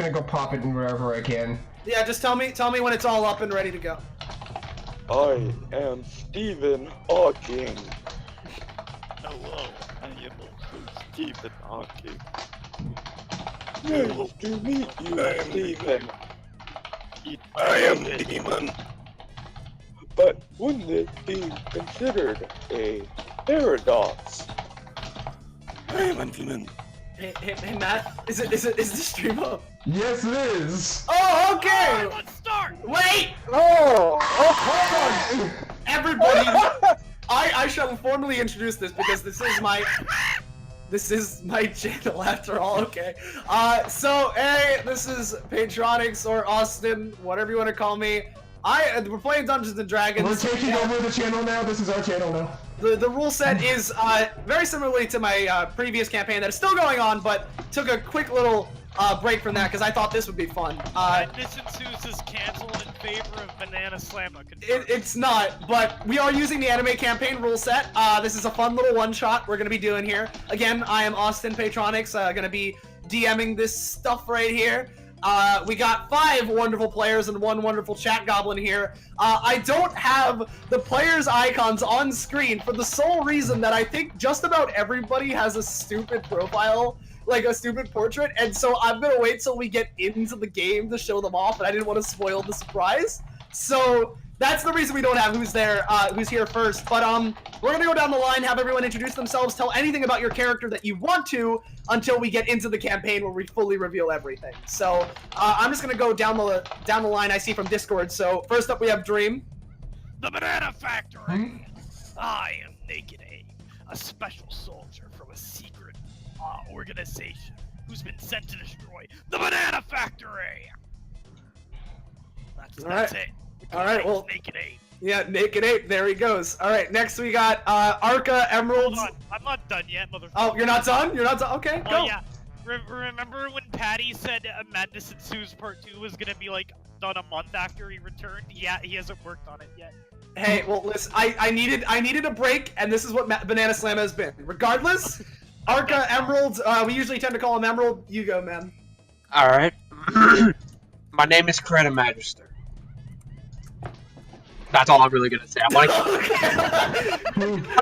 gonna go pop it in wherever I can. Yeah, just tell me when it's all up and ready to go. I am Stephen Hawking. Hello, I am Stephen Hawking. Nice to meet you, Stephen. I am Demon. But wouldn't it be considered a paradox? I am a demon. Hey Matt, is the stream up? Yes, it is. Oh, okay. Alright, let's start. Wait, Oh! hold on, everybody. I shall formally introduce this because this is my channel after all. Okay. So hey, this is Patronics or Austin, whatever you want to call me. We're playing Dungeons and Dragons. We're taking over the channel now. This is our channel now. The rule set is very similarly to my previous campaign that is still going on, but took a quick little break from that because I thought this would be fun. This ensues is canceled in favor of Banana Slamma. It's not, but we are using the anime campaign rule set. This is a fun little one-shot we're going to be doing here. Again, I am Austin Patronics, going to be DMing this stuff right here. We got 5 wonderful players and 1 wonderful chat goblin here. I don't have the players' icons on screen for the sole reason that I think just about everybody has a stupid profile, like a stupid portrait, and so I'm gonna wait till we get into the game to show them off, and I didn't want to spoil the surprise. So that's the reason we don't have who's here first. But we're gonna go down the line, have everyone introduce themselves, tell anything about your character that you want to, until we get into the campaign where we fully reveal everything. So I'm just gonna go down the line I see from Discord. So first up we have Dream. The Banana Factory. I am Naked Abe, a special soldier from a secret organization who's been sent to destroy the Banana Factory. That's it. All right, well, Naked Ape. Yeah, Naked Ape, there he goes. All right, next we got Arca Emeralds. Hold on, I'm not done yet, motherfucker. Oh, you're not done? You're not done? Okay, go. Oh yeah. Remember when Patty said Madness Ensues Part 2 was gonna be like done a month after he returned? Yeah, he hasn't worked on it yet. Hey, well, listen, I needed a break, and this is what Banana Slamma has been. Regardless, Arca Emeralds, we usually tend to call him Emerald. You go, man. Alright. My name is Creta Magister. That's all I'm really gonna say. I'm like,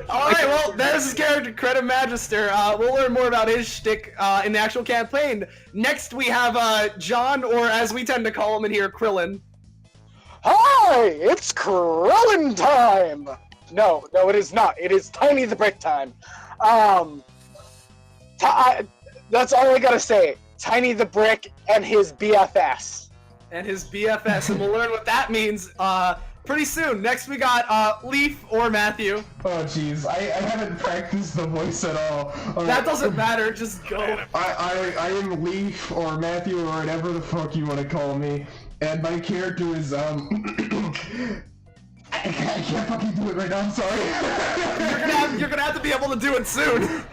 Alright, well, there's his character, Creta Magister. We'll learn more about his shtick in the actual campaign. Next, we have John, or as we tend to call him in here, Krillin. Hi! It's Krillin time! No, it is not. It is Tiny the Brick time. That's all I gotta say. Tiny the Brick and his BFS. And his BFS, and we'll learn what that means pretty soon. Next we got Leaf or Matthew. Oh jeez, I haven't practiced the voice at all. That doesn't matter, just go. I am Leaf or Matthew or whatever the fuck you want to call me, and my character is I can't fucking do it right now. I'm sorry. You're gonna have to be able to do it soon.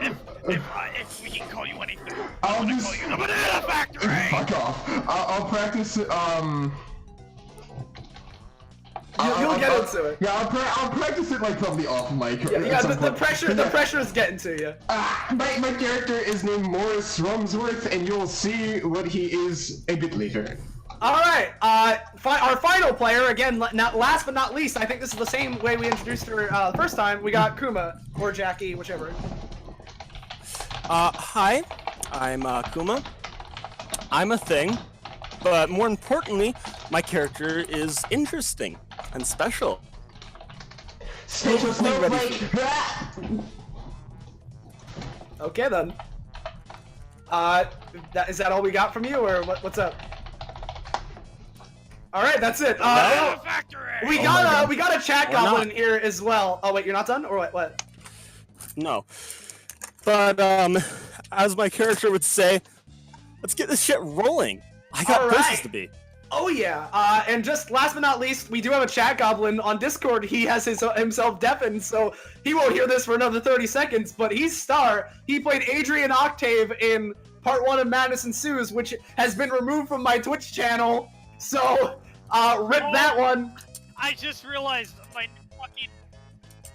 If we can call you anything, I'll I'm gonna just call you the Banana Factory. fuck off. I'll practice it. You'll get into it. Yeah, I'll practice it like probably off mic. Yeah, the pressure is getting to you. My character is named Morris Rumsworth, and you'll see what he is a bit later. Alright, our final player, again, last but not least, I think this is the same way we introduced her the first time, we got Kuma, or Jackie, whichever. Hi, I'm Kuma. I'm a thing, but more importantly, my character is interesting and special. Special snowflake! Okay then. Is that all we got from you, or what's up? All right, that's it. We got a chat goblin in here as well. Oh wait, you're not done, or what? No, but as my character would say, let's get this shit rolling. I got places to be. Oh yeah, and just last but not least, we do have a chat goblin on Discord. He has himself deafened, so he won't hear this for another 30 seconds, but he's Star. He played Adrian Octave in Part 1 of Madness Ensues, which has been removed from my Twitch channel, so rip that one. I just realized my fucking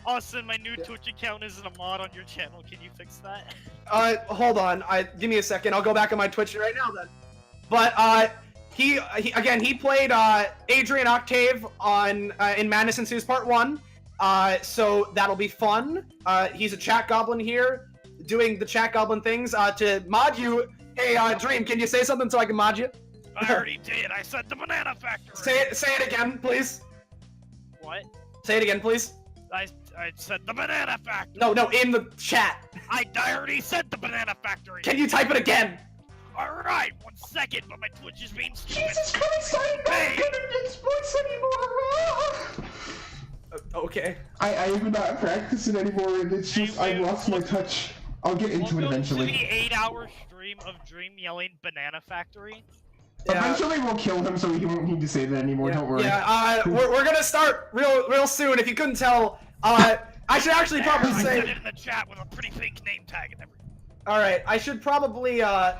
Austin, my new Twitch account isn't a mod on your channel. Can you fix that? Hold on. Give me a second. I'll go back on my Twitch right now then. But he played Adrian Octave on in Madness Ensues Part 1. So that'll be fun. He's a chat goblin here, doing the chat goblin things. To mod you, hey Dream, can you say something so I can mod you? I already did. I said the banana factory. Say it again, please. What? Say it again, please. I said the banana factory. No, in the chat. I already said the banana factory. Can you type it again? Alright, 1 second, but my Twitch is being stupid. Jesus Christ, I'm not good at this voice anymore! Okay. I am not practicing anymore, and it's just, I lost my touch. I'll get into it eventually. Welcome to the 8-hour stream of Dream yelling banana factory. Yeah. Eventually we'll kill him so he won't need to say that anymore, don't worry. Yeah, we're gonna start real soon. If you couldn't tell, I should actually probably I say... said it in the chat with a pretty fake name tag and everything. Alright, I should probably, yeah,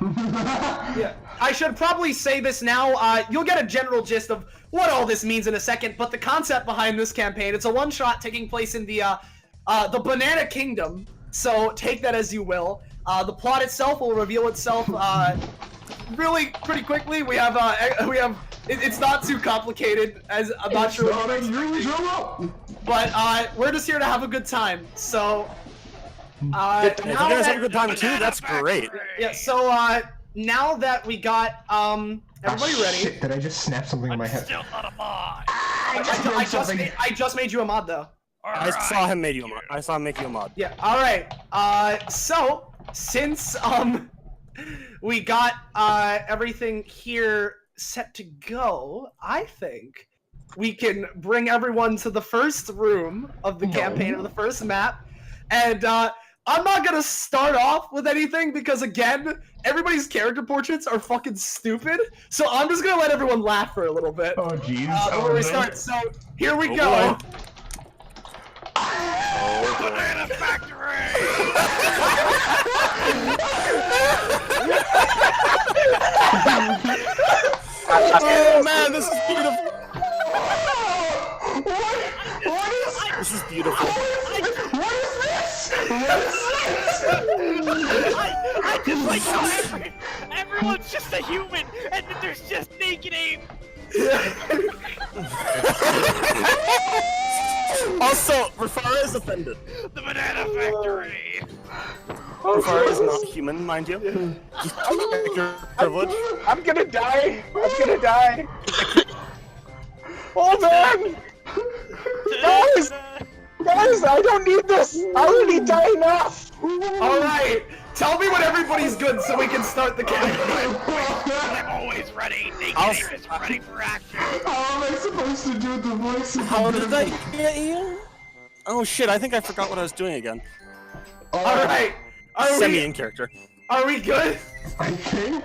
I should probably say this now. You'll get a general gist of what all this means in a second, but the concept behind this campaign, it's a one-shot taking place in the Banana Kingdom, so take that as you will. The plot itself will reveal itself, really pretty quickly. It's not too complicated, as I'm not sure what you're expecting, but, we're just here to have a good time, so... If you guys have a good time too, that's great. Yeah, so, now that we got, everybody ready. Shit, did I just snap something in my head? Still not a mod. I just made you a mod, though. I saw him make you a mod. I saw him make you a mod. Yeah, alright. So, since, we got, everything here set to go, I think we can bring everyone to the first room of the campaign, of the first map, and, I'm not gonna start off with anything because, again, everybody's character portraits are fucking stupid, so I'm just gonna let everyone laugh for a little bit. Oh, jeez. Before we start, so, here we go. Banana factory! Oh man, this is beautiful. This is beautiful. I just like how everyone's just a human, and then there's just naked aim. Also, Rafara is offended. The banana factory. Rafara is not human, mind you. Your privilege. I'm gonna die. Hold on! Guys, I don't need this! I already die enough! Alright, tell me when everybody's good so we can start the campaign. I'm always ready. Naked aim is ready for action. How am I supposed to do the voice? How did I get here? Oh shit, I think I forgot what I was doing again. Alright, Semi-in character. are we good? I think.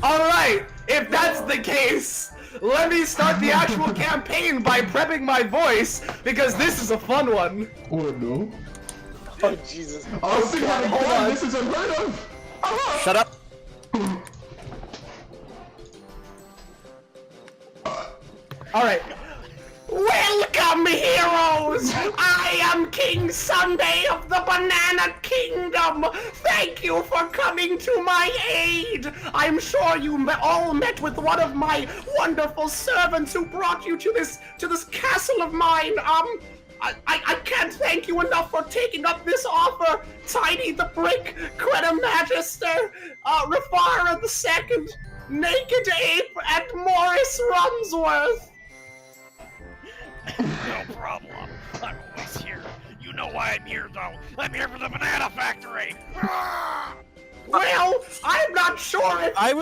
Alright, if that's the case, let me start the actual campaign by prepping my voice, because this is a fun one. Oh no. Oh, Jesus. Austin, hold on, this is unheard of! Shut up. Alright. Welcome, heroes! I am King Sunday of the Banana Kingdom! Thank you for coming to my aid! I'm sure you all met with one of my wonderful servants who brought you to this castle of mine. I can't thank you enough for taking up this offer, Tiny the Brick, Greta Magister, Rafara II, Naked Ape, and Morris Rumsworth. No problem. I'm always here. You know why I'm here, though. I'm here for the banana factory. Well, I'm not sure if... I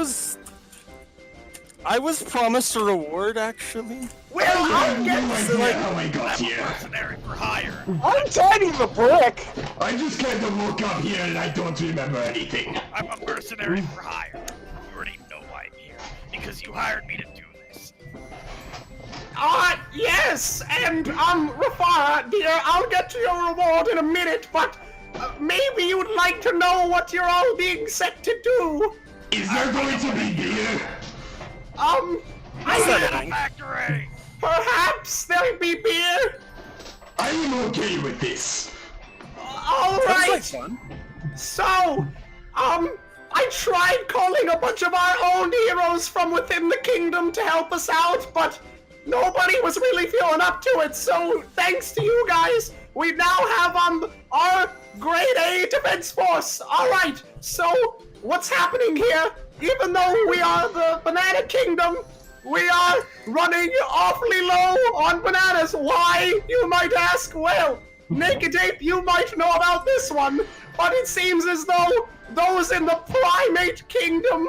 was promised a reward, actually. Well, I'll get to how I got I'm a here. mercenary for hire. I'm Tiny the Brick! I just kind of woke up here and I don't remember anything. I'm a mercenary for hire. You already know why I'm here. Because you hired me to do this. Yes, and, Rafara, dear, I'll get to your reward in a minute, but maybe you'd like to know what you're all being set to do. Is there going to be beer? Banana factory! Perhaps there'll be beer? I'm okay with this. Alright, That's like fun. so, I tried calling a bunch of our own heroes from within the kingdom to help us out, but nobody was really feeling up to it. So thanks to you guys, we now have our grade A defense force. All right. So what's happening here? Even though we are the Banana Kingdom, we are running awfully low on bananas. Why, you might ask? Well, Naked Ape, you might know about this one, but it seems as though those in the Primate Kingdom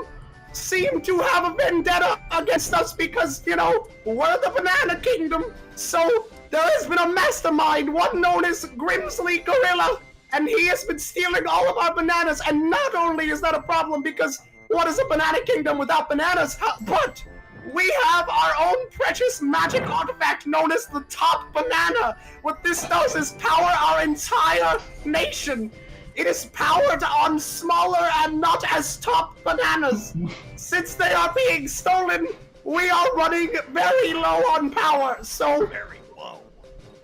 seem to have a vendetta against us because, you know, we're the Banana Kingdom. So there has been a mastermind, one known as Grimsley Gorilla, and he has been stealing all of our bananas. And not only is that a problem because what is a Banana Kingdom without bananas, but we have our own precious magic artifact known as the Top Banana. What this does is power our entire nation. It is powered on smaller and not as top bananas. Since they are being stolen, we are running very low on power. So Very low.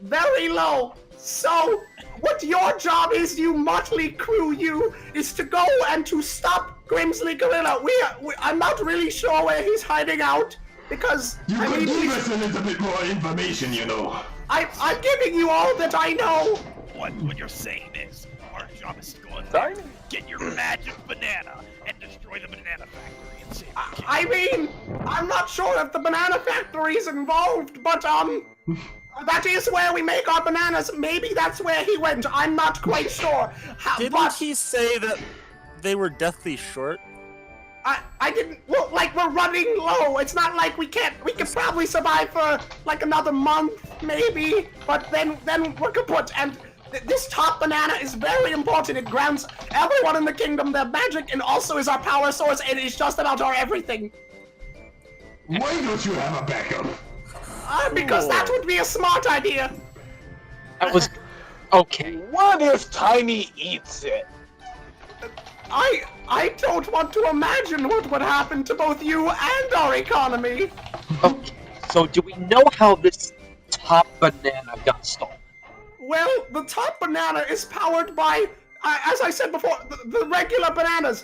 very low. So what your job is, you motley crew, is to go and to stop Grimsley Gorilla. I'm not really sure where he's hiding out because You could give us a little bit more information, you know. I'm giving you all that I know. What you're saying is, our job is to go in there, get your magic banana, and destroy the banana factory and save the kid. I mean, I'm not sure if the banana factory is involved, but that is where we make our bananas. Maybe that's where he went. I'm not quite sure. Didn't he say that they were deathly short? I didn't. Well, like we're running low. It's not like we can't. We can probably survive for like another month, maybe. But then we're kaput. And this top banana is very important. It grants everyone in the kingdom their magic, and also is our power source. And it's just about our everything. Why don't you have a backup? Because that would be a smart idea. That was okay. What if Tiny eats it? I don't want to imagine what would happen to both you and our economy. Okay, so do we know how this top banana got stolen? Well, the top banana is powered by, as I said before, the regular bananas.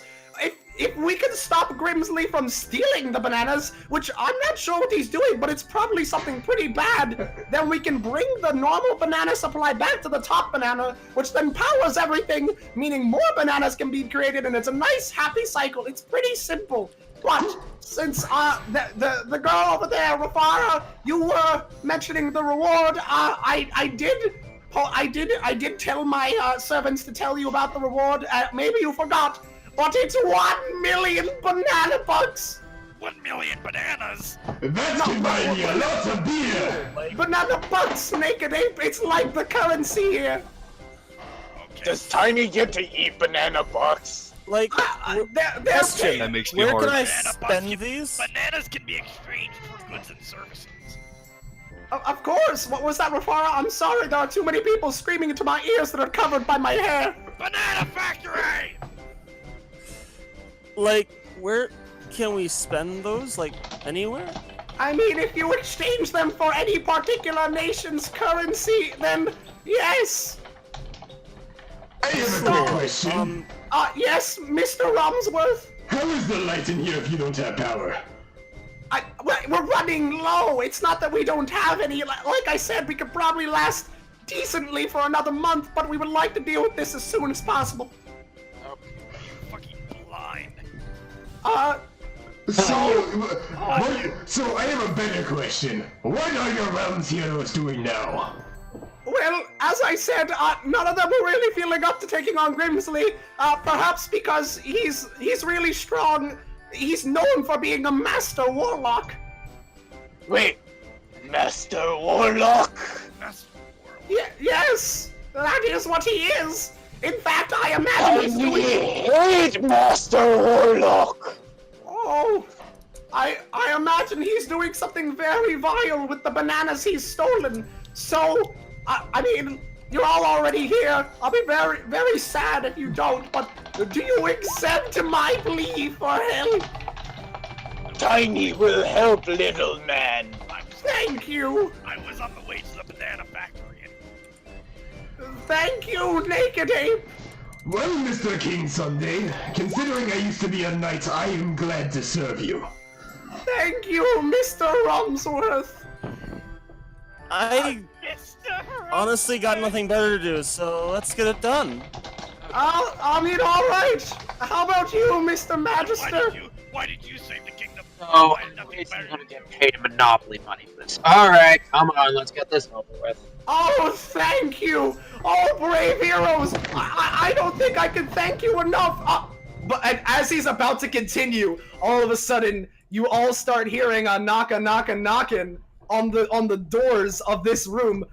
If we can stop Grimsley from stealing the bananas, which I'm not sure what he's doing, but it's probably something pretty bad, then we can bring the normal banana supply back to the top banana, which then powers everything, meaning more bananas can be created, and it's a nice, happy cycle. It's pretty simple. But since the girl over there, Rafara, you were mentioning the reward, I did tell my servants to tell you about the reward. Maybe you forgot. But it's 1 million banana bucks! 1 million bananas! That can buy me a lot of beer! Banana bucks, Naked Ape, it's like the currency here. Okay. Does Tiny get to eat banana bucks? Like, They're question. That makes me Where hard. can I Banana bucks spend can- these? Bananas can be exchanged for goods and services. Of course, what was that, Rafara? I'm sorry, there are too many people screaming into my ears that are covered by my hair. Banana factory! Like, where can we spend those? Like, anywhere? I mean, if you exchange them for any particular nation's currency, then yes. I have a quick question. Yes, Mr. Rumsworth? How is the light in here if you don't have power? We're running low. It's not that we don't have any. Like I said, we could probably last decently for another month, but we would like to deal with this as soon as possible. You fucking blind. So I have a better question. What are your realm's heroes doing now? Well, as I said, none of them are really feeling up to taking on Grimsley. Perhaps because he's really strong. He's known for being a master warlock. Wait, Master Warlock? That's world. Yes, that is what he is. In fact, I imagine he's We doing. hate Master Warlock! Oh, I imagine he's doing something very vile with the bananas he's stolen. So, I mean, you're all already here. I'll be very, very sad if you don't, but do you accept my plea for help? Tiny will help, little man. Thank you. I was on the way to the banana factory. Thank you, Naked Ape. Well, Mr. King Sunday, considering I used to be a knight, I am glad to serve you. Thank you, Mr. Rumsworth. I honestly got nothing better to do, so let's get it done. I mean, all right. How about you, Mr. Magister? Why did you save the kingdom? Oh, I had nothing anyways, better I'm gonna to get do. paid Monopoly money for this. Alright, come on, let's get this over with. Oh, thank you! Oh, brave heroes! I don't think I can thank you enough! But and as he's about to continue, all of a sudden, you all start hearing a knocking on the doors of this room.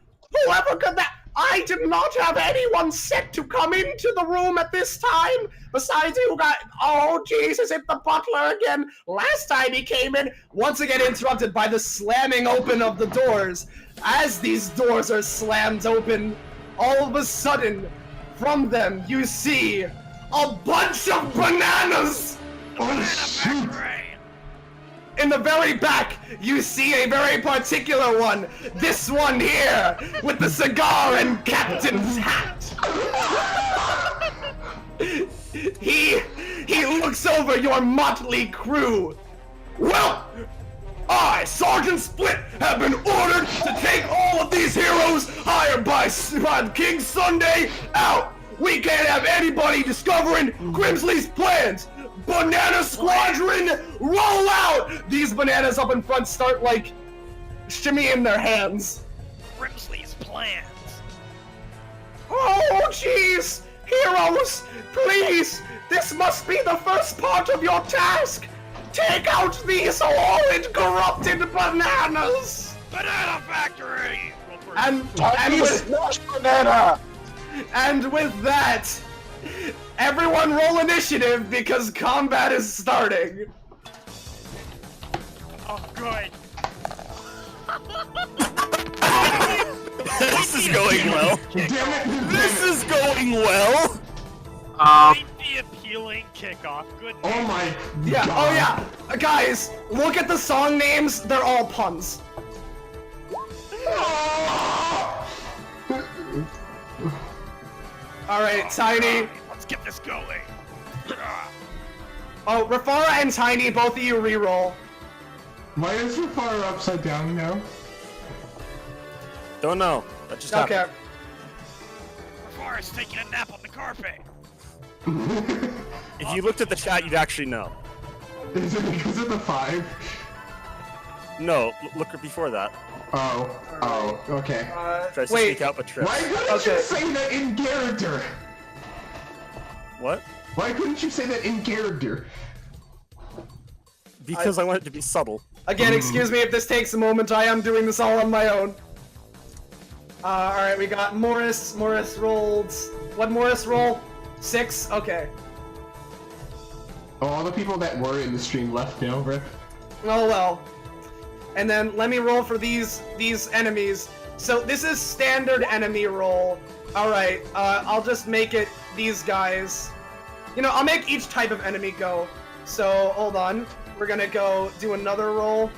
Whoever could that? I did not have anyone set to come into the room at this time. Besides, you got, oh Jesus, it's the butler again. Last time he came in, once again interrupted by the slamming open of the doors. As these doors are slammed open, all of a sudden, from them, you see a bunch of bananas. Oh, shoot! In the very back, you see a very particular one. This one here, with the cigar and captain's hat. He looks over your motley crew. Well, I, Sergeant Split, have been ordered to take all of these heroes hired by King Sunday out. We can't have anybody discovering Grimsley's plans. Banana Squadron, roll out! These bananas up in front start, like, shimmying their hands. Grimsley's plans. Oh, jeez! Heroes, please! This must be the first part of your task! Take out these horrid, corrupted bananas! Banana factory! And With smash banana! with that, everyone roll initiative because combat is starting. Oh, good. This is going well. Damn it! This is going well. Quite the appealing kickoff. Good. Oh my Yeah, god. oh yeah. Guys, look at the song names, they're all puns. Alright, Tiny. Let's get this going. Oh, Rafara and Tiny, both of you reroll. Why is your fire upside down now? Don't know. That just happened. Okay. Forrest taking a nap on the carpet. If you looked at the chat, you'd actually know. Is it because of the 5? No, look before that. Oh, okay. Tries to Wait. speak out, but trips. Why couldn't Okay. you say that in character? What? Why couldn't you say that in character? Because I want it to be subtle. Again, excuse me if this takes a moment, I am doing this all on my own. Alright, we got Morris. Morris rolled... What Morris roll? 6? Okay. Oh, all the people that were in the stream left now, Rip. Oh well. And then let me roll for these enemies. So this is standard enemy roll. Alright, I'll just make it these guys. You know, I'll make each type of enemy go. So, hold on. We're gonna go do another roll.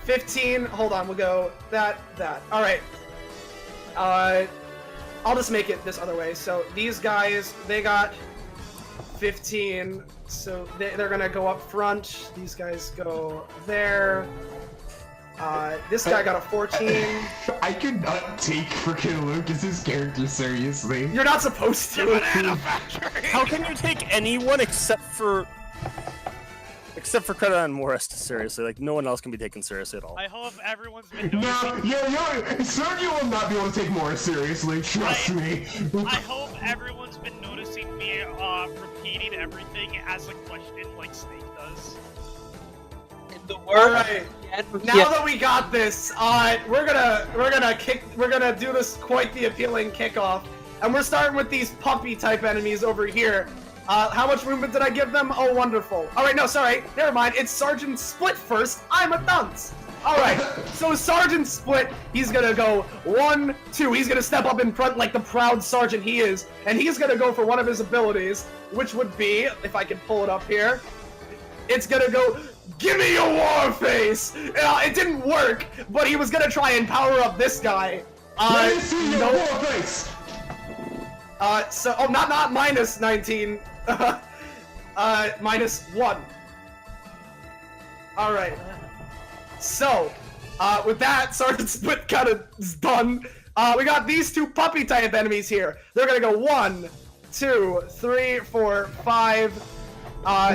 15, hold on, we'll go that. Alright. I'll just make it this other way. So these guys, they got 15, so they're gonna go up front. These guys go there. This guy got a 14. I could not take freaking Lucas's character seriously. You're not supposed to. Banana factory. How can you take anyone except for Creta and Morris seriously? Like, no one else can be taken seriously at all. I hope everyone's been No, noticing. sir, you will not be able to take Morris seriously. Trust me. I hope everyone's been noticing me repeating everything as a question like Snake does. In the word Alright. Now that we got this, we're gonna do this quite the appealing kickoff, and we're starting with these puppy type enemies over here. How much movement did I give them? Oh, wonderful. Alright, no, sorry, never mind. It's Sergeant Split first. I'm a dunce. Alright, so Sergeant Split, he's gonna go 1, 2. He's gonna step up in front like the proud sergeant he is, and he's gonna go for one of his abilities, which would be, if I can pull it up here, it's gonna go, give me your war face! It didn't work, but he was gonna try and power up this guy. Let me see your nope. war face. So not minus 19. Minus 1. All right. So, with that, Sergeant Split kind of is done. We got these two puppy type enemies here. They're gonna go 1, 2, 3, 4, 5,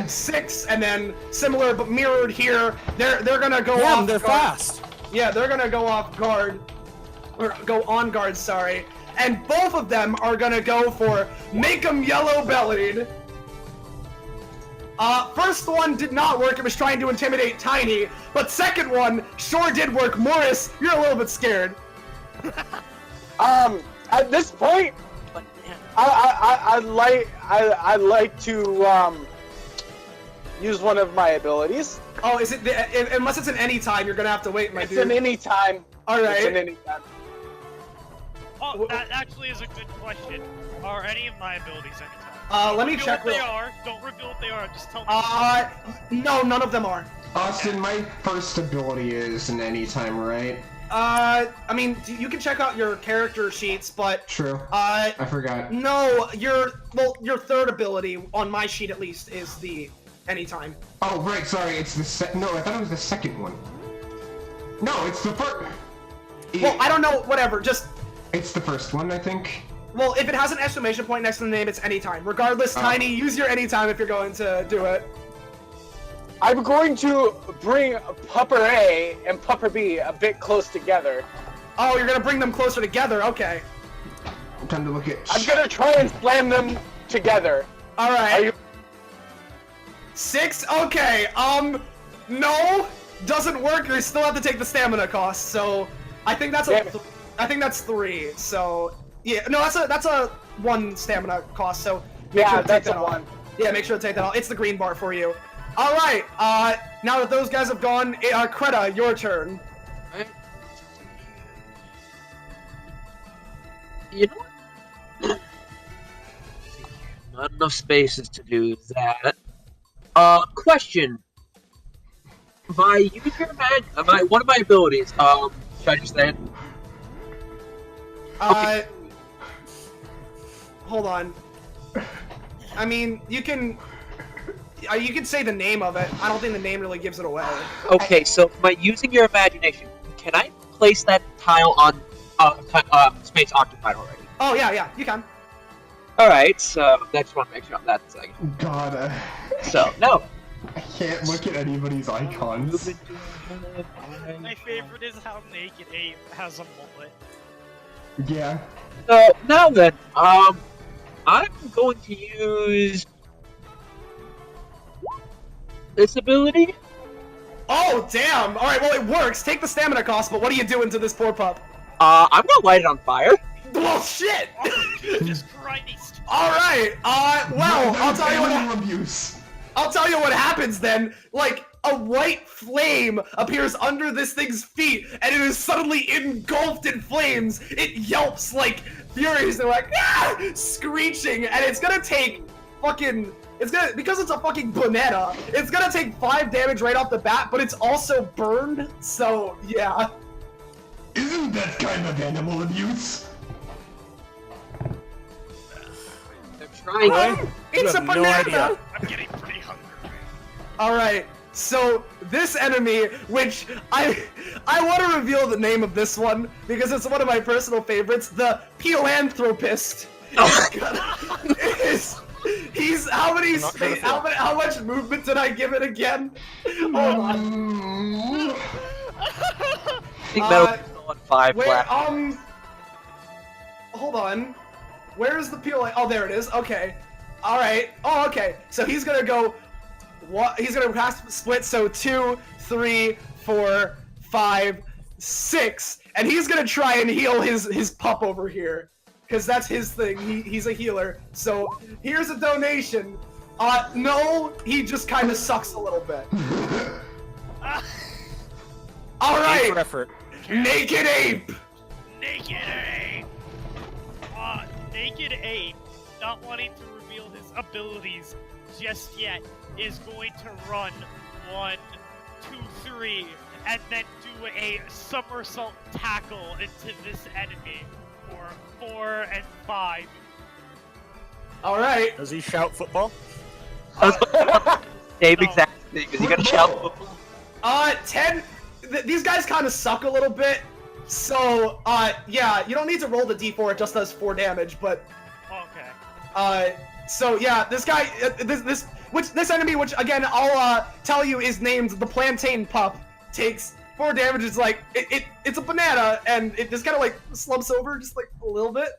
6, and then similar but mirrored here. They're gonna go Yeah, off. they're guard. fast. Yeah, they're gonna go off guard, or go on guard. Sorry, and both of them are gonna go for make 'em yellow bellied. First one did not work. It was trying to intimidate Tiny, but second one sure did work. Morris, you're a little bit scared. At this point, I'd like to use one of my abilities. Oh, is it? Unless it's an any time, you're gonna have to wait, my It's dude. an anytime. All right. It's an anytime. Oh, that actually is a good question. Are any of my abilities anytime? Let me Reveal check. what they are. Don't reveal what they are. Just tell me. No, none of them are. Austin, my first ability is an anytime, right? I mean, you can check out your character sheets, but True. I forgot. no, your third ability on my sheet at least is the anytime. Oh, right, sorry, it's the no, I thought it was the second one. No, it's the first. Well, I don't know, whatever, just... It's the first one, I think. Well, if it has an exclamation point next to the name, it's anytime. Regardless, Tiny, use your anytime if you're going to do it. I'm going to bring Pupper A and Pupper B a bit close together. Oh, you're gonna bring them closer together, okay. Time to look at... I'm gonna try and slam them together. Alright. Are you... 6? Okay, no, doesn't work. You still have to take the stamina cost, so I think that's I think that's 3, so... Yeah, no, that's a 1 stamina cost, so make sure to take that's that a off. 1. Yeah, make sure to take that off. It's the green bar for you. Alright, now that those guys have gone, Kreta, your turn. Alright. You know what? Not enough spaces to do that. Question. My user one of my abilities, should I just say it? Hold on. I mean, you can say the name of it. I don't think the name really gives it away. Okay, so by using your imagination, can I place that tile on space occupied already? Oh, yeah, you can. Alright, so I just want to make sure on that second. God, So, no. I can't look at anybody's icons. My favorite is how Naked Ape has a mullet. Yeah. So, now then, I'm going to use this ability. Oh, damn! Alright, well, it works. Take the stamina cost, but what are you doing to this poor pup? I'm gonna light it on fire. Well, shit! Oh, Jesus Christ! Alright, well, I'll tell you Animal what... abuse. I'll tell you what happens then. Like, a white flame appears under this thing's feet, and it is suddenly engulfed in flames. It yelps like furious and like, ah! Screeching, and it's gonna take fucking... because it's a fucking banana, it's gonna take 5 damage right off the bat, but it's also burned, so, yeah. Isn't that kind of animal abuse? They're trying. It's a have no banana! idea. I'm getting pretty hungry. Alright, so this enemy, which I want to reveal the name of this one because it's one of my personal favorites, the Peelanthropist. He's how much movement did I give it again? Hold on. I think Metal Gear's still on 5 Where flat. hold on. Where is the peel? Oh, there it is. Okay. All right. Oh, okay. So he's gonna go. What? He's gonna pass split. So 2, 3, 4, 5, 6, and he's gonna try and heal his pup over here, because that's his thing. He's a healer. So here's a donation. No, he just kind of sucks a little bit. All Thanks right. for effort. Naked Ape. Naked Ape! Naked Ape, not wanting to reveal his abilities just yet, is going to run 1, 2, 3, and then do a somersault tackle into this enemy for 4 and 5. All right. Does he shout football? Same exact thing. Is he gonna shout? 10. These guys kind of suck a little bit. So, yeah, you don't need to roll the d4. It just does 4 damage. But, Okay. so yeah, this guy, this enemy, which again I'll tell you is named the Plantain Pup, takes 4 damage. It's like it's a banana, and it just kind of like slumps over just like a little bit.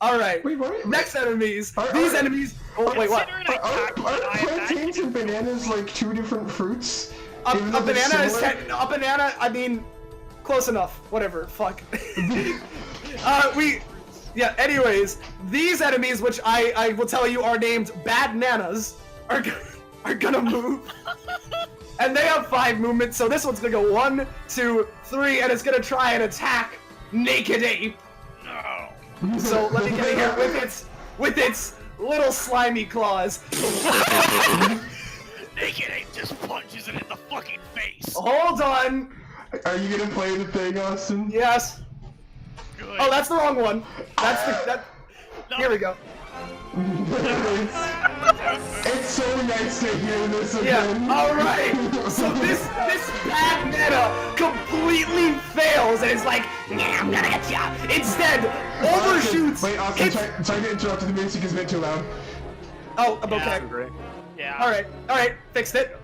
All right. Wait, what? Next enemies. These enemies. Oh wait, what? Considering I Are plantains and bananas like 2 different fruits? A Even though they're banana is similar? a banana. I mean, close enough. Whatever. Fuck. Yeah. Anyways, these enemies, which I will tell you are named Bad Nanas, are gonna move, and they have 5 movements. So this one's gonna go 1, 2, 3, and it's gonna try and attack Naked Ape. No. So let me get in here with its little slimy claws. Naked Ape just punches it in the fucking face. Hold on. Are you gonna play the thing, Austin? Yes. Good. Oh, that's the wrong one. That's that. No. Here we go. It's so nice to hear this Yeah. again. All right. So this bad meta completely fails, and it's like, yeah, I'm gonna get ya. Instead, overshoots. Wait, Austin, hits- sorry to interrupt. The music is a bit too loud. Oh, I'm okay. Yeah. All right, fixed it.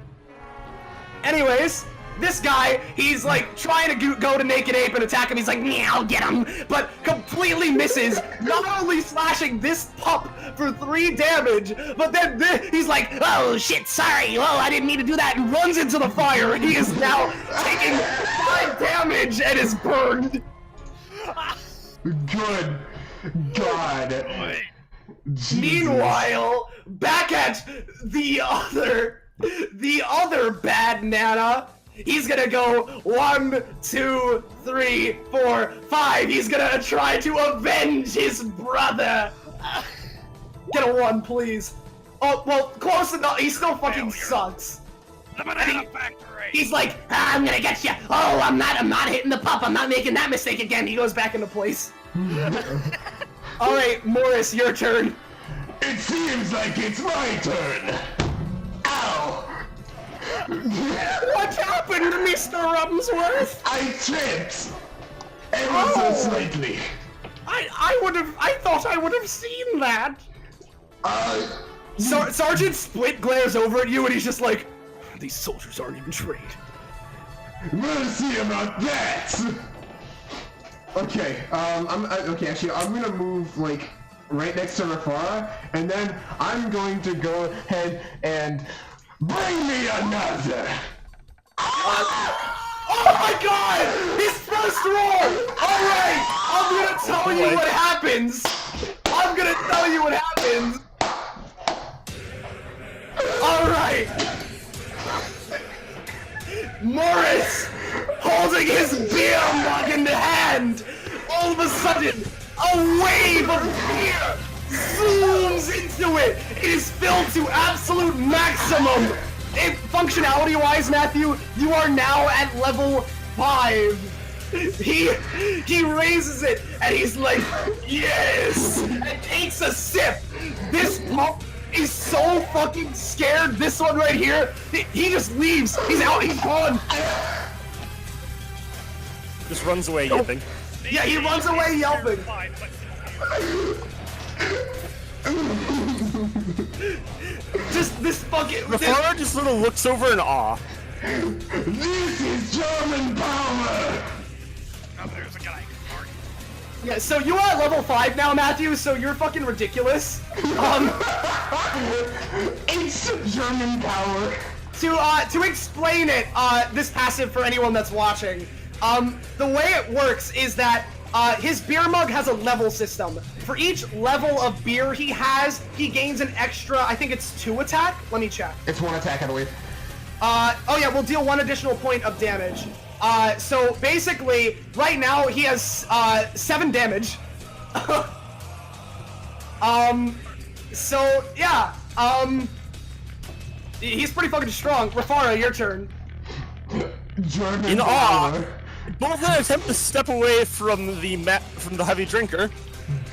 Anyways, this guy, he's like trying to go to Naked Ape and attack him. He's like, yeah, I'll get him, but completely misses. Not only slashing this pup for 3 damage, but then he's like, oh shit, sorry, oh, I didn't mean to do that, and runs into the fire. He is now taking 5 damage and is burned. Good God. Wait. Jesus. Meanwhile, back at the other bad Nana, he's gonna go 1, 2, 3, 4, 5. He's gonna try to avenge his brother. Get a 1, please. Oh, well, close enough. He still fucking sucks. The Banana Factory. He's like, I'm gonna get you. Oh, I'm not hitting the pup. I'm not making that mistake again. He goes back into place. All right, Morris, your turn. It seems like it's my turn. Ow! What happened, Mr. Rumsworth? I tripped. Ever so slightly. I thought I would have seen that. Sergeant Split glares over at you and he's just like, these soldiers aren't even trained. We'll see about that. Okay, okay, actually, I'm gonna move, like, right next to Rafara, and then I'm going to go ahead and bring me another! Oh my god! His first roll! Alright! I'm gonna tell you what happens! Alright! Morris, holding his beer mug in the hand, all of a sudden, a wave of beer zooms into it. It is filled to absolute maximum. Functionality-wise, Matthew, you are now at level 5. He raises it and he's like, yes, and takes a sip. This pump is so fucking scared. This one right here, he just leaves. He's out. He's gone. Just runs away, yelping. Yeah, he runs away yelping. Just this fucking. Rafara just sort of looks over in awe. This is German power! Oh, there's a guy. Yeah, so you are at level 5 now, Matthew. So you're fucking ridiculous. It's German power. To explain it, this passive for anyone that's watching, the way it works is that his beer mug has a level system. For each level of beer he has, he gains an extra, I think it's 2 attack? Let me check. It's 1 attack, I believe. Oh yeah, we'll deal 1 additional point of damage. So basically, right now he has 7 damage. So yeah, he's pretty fucking strong. Rafara, your turn. German In power. awe, both of them attempt to step away from the heavy drinker.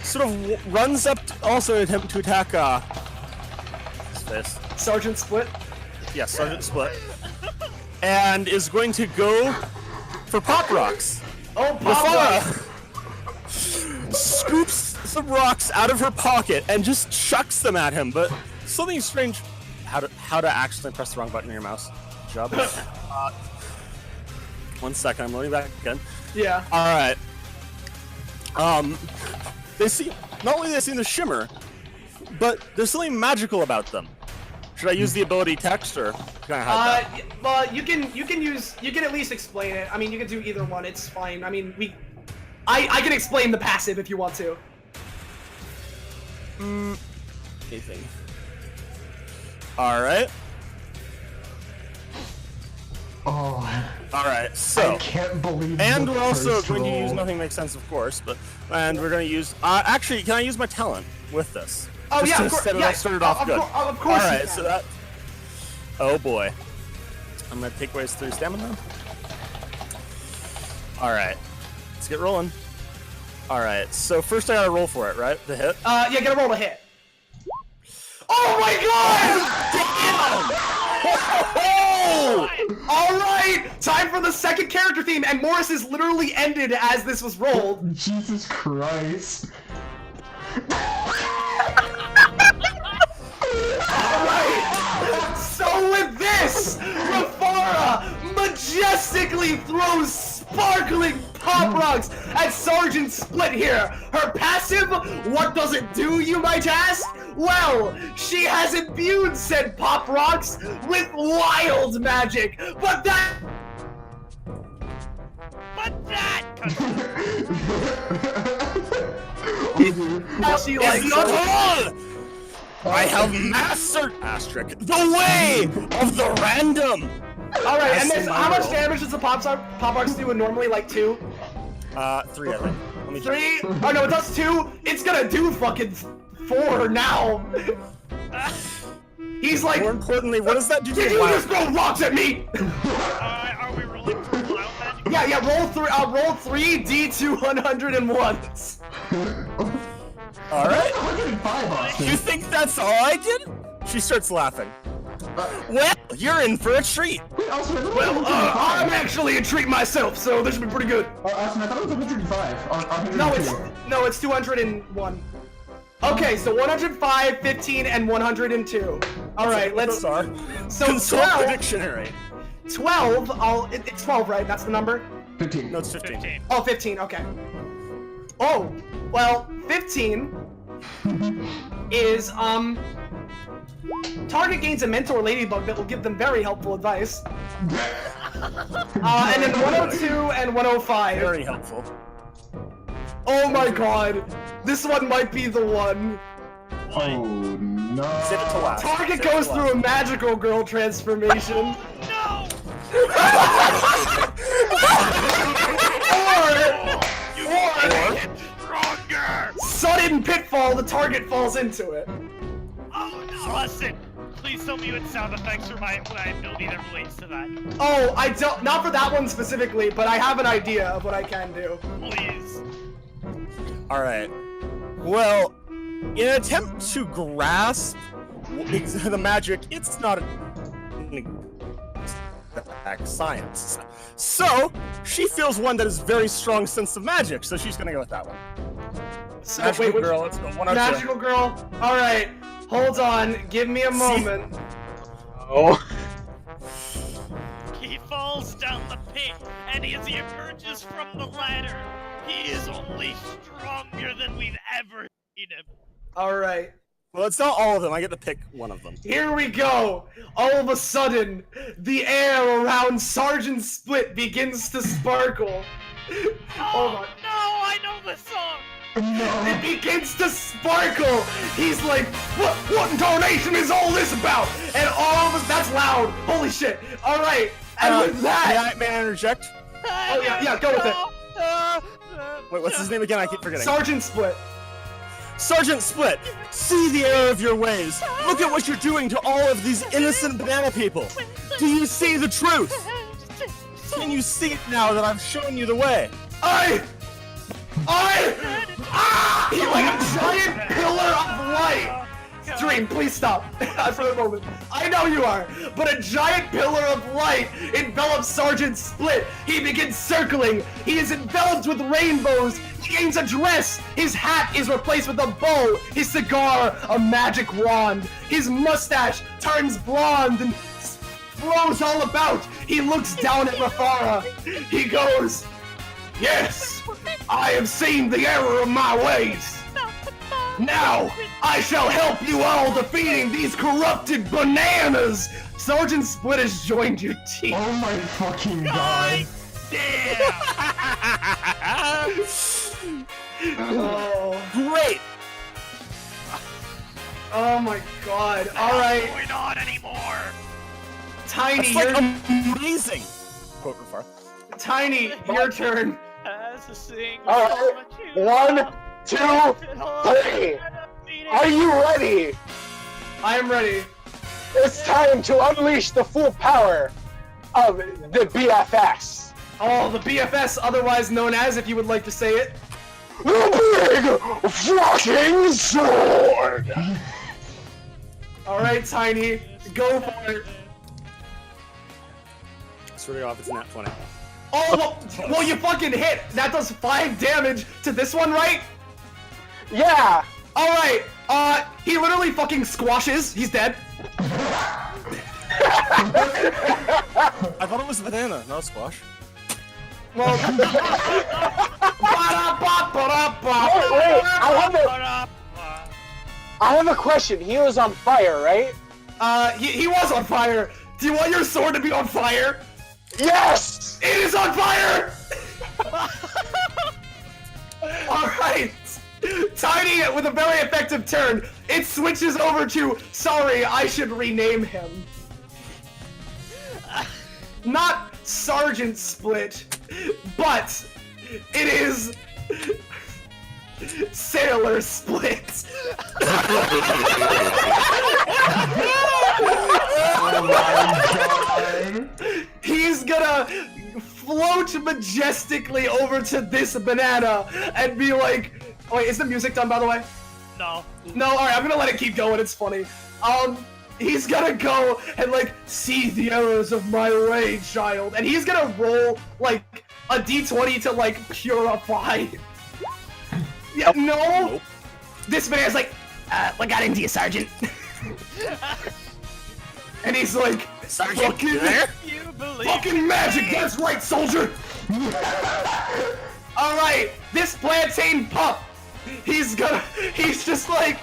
sort of runs up to also attempt to attack his face. Sergeant Split. Yes, Sergeant Split. And is going to go for Pop Rocks. Oh, Papa! Scoops some rocks out of her pocket and just chucks them at him, but something strange. How to actually press the wrong button on your mouse. Good job. 1 second, I'm loading back again. Yeah. All right. They see not only they see the shimmer, but there's something magical about them. Should I use the ability text or can I hide that? Well, you can at least explain it. I mean, you can do either one. It's fine. I mean, I can explain the passive if you want to. Anything. All right. Oh, All right. So. I can't believe. And the we're also first going to roll. use Nothing Makes Sense, of course, and we're going to use. Actually, can I use my talent with this? Oh Just yeah, to of course. set it Yeah, off, start it off good. Of course. All you right, can. so that. Oh boy. I'm going to take away his 3 stamina. All right, let's get rolling. All right, so first I got to roll for it, right? The hit. Yeah, get a roll to hit. Oh my god! All right, time for the second character theme, and Morris is literally ended as this was rolled. Jesus Christ. Alright, so with this, Rafara majestically throws sparkling pop rocks at Sergeant Split here. Her passive, what does it do, you might ask? Well, she has imbued said pop rocks with wild magic, but that... She likes It's not all! I have mastered asterisk the way of the random. All right, and That's this, my how much roll. damage does the pop rocks do? Normally, like 2, 3, I think. Let me 3. Oh no, it does 2. It's gonna do fucking 4 now. He's like, More importantly, what does that do to did your you wild? just throw rocks at me? Are we rolling for wild magic? Yeah, roll 3 D201s. All right. 105, Austin. You think that's all I did? She starts laughing. Well, you're in for a treat. Wait, Austin, I thought it was Well, 105. I'm actually a treat myself, so this should be pretty good. Austin, I thought it was 105. Or 102. No, it's 201. Okay, so 105, 15, and 102. All right, let's. Sorry. So Consult the 12. dictionary. 12. It's 12, right? That's the number. 15. No, it's 15. 15. Oh, 15. Okay. Oh, well, 15 is target gains a mentor ladybug that will give them very helpful advice. And then 102 and 105. Very helpful. Oh my god, this one might be the one. Oh, no. Save it to last. Target Save it goes to through last. a magical girl transformation. No! Or Stronger! sudden pitfall, the target falls into it. Oh no! Listen, please tell me what sound effects or my ability that relates to that. Oh, I don't, not for that one specifically, but I have an idea of what I can do. Please. All right. Well, in an attempt to grasp the magic, it's not an exact science. So, she feels one that has very strong sense of magic, so she's gonna go with that one. So, Magical wait, which- girl, let's go. 102. Magical girl. All right, hold on. Give me a moment. Oh. He falls down the pit, and as he emerges from the ladder, he is only stronger than we've ever seen him. All right, Well, it's not all of them. I get to pick one of them. here we go. All of a sudden, the air around Sergeant Split begins to sparkle. Oh my- no! I know the song. It begins to sparkle. He's like, what in tarnation is all this about? And all of us, that's loud. Holy shit. All right, and with that, May I interject? Oh, yeah, go with it. Wait, what's his name again? I keep forgetting. Sergeant Split. Sergeant Split, see the error of your ways. Look at what you're doing to all of these innocent banana people. Do you see the truth? Can you see it now that I've shown you the way? I He's like a giant pillar of light. Dream, please stop for a moment. I know you are, but a giant pillar of light envelops Sergeant Split. He begins circling. He is enveloped with rainbows. He gains a dress. His hat is replaced with a bow. His cigar, a magic wand. His mustache turns blonde and flows all about. He looks down at Rafara. He goes, "Yes, I have seen the error of my ways. Now, I shall help you all defeating these corrupted bananas!" Sergeant Split has joined your team. Oh my fucking god. Damn! Oh, Great! oh my god. Alright, What's going on anymore? Tiny, That's like your, amazing! Quote Rafar. Tiny, your turn. As a single Alright, 1, 2, 3. Are you ready? I am ready. It's time to unleash the full power of the BFS. Oh, the BFS, otherwise known as, if you would like to say it. The big fucking sword! Alright, Tiny, go for it. Starting off, it's nat 20. Oh, well, you fucking hit. That does 5 damage to this one, right? Yeah! Alright, he literally fucking squashes. He's dead. I thought it was banana, not squash. Well, Wait, I have a question. He was on fire, right? he was on fire. Do you want your sword to be on fire? Yes! It is on fire! Alright. Tiny, with a very effective turn, it switches over to, sorry, I should rename him. Not Sergeant Split, but it is Sailor Split. Oh my god. He's gonna float majestically over to this banana and be like, oh, wait, is the music done, by the way? No. No, alright, I'm gonna let it keep going, it's funny. He's gonna go and, like, see the errors of my way, child. And he's gonna roll, like, a d20 to, like, purify. Yeah, no! Nope. This banana's like, what got into you, Sergeant? And he's like, Sergeant, you there? You believe fucking magic, that's right, soldier! Alright, this plantain pup, he's just like,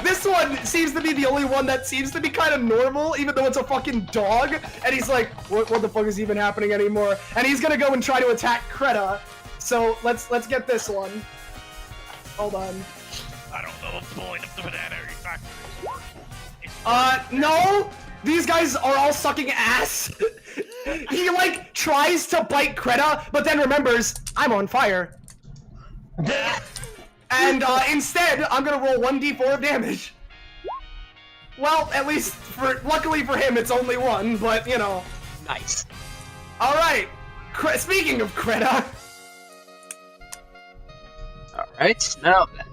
this one seems to be the only one that seems to be kind of normal, even though it's a fucking dog, and he's like, what the fuck is even happening anymore? And he's gonna go and try to attack Kreta, so let's get this one. Hold on. I don't know the point of the banana factory. No! These guys are all sucking ass. He, like, tries to bite Kreta, but then remembers, I'm on fire. And, instead, I'm gonna roll 1d4 of damage. Well, at least, luckily for him, it's only 1, but, you know. Nice. Alright, speaking of Kreta. Alright, now then.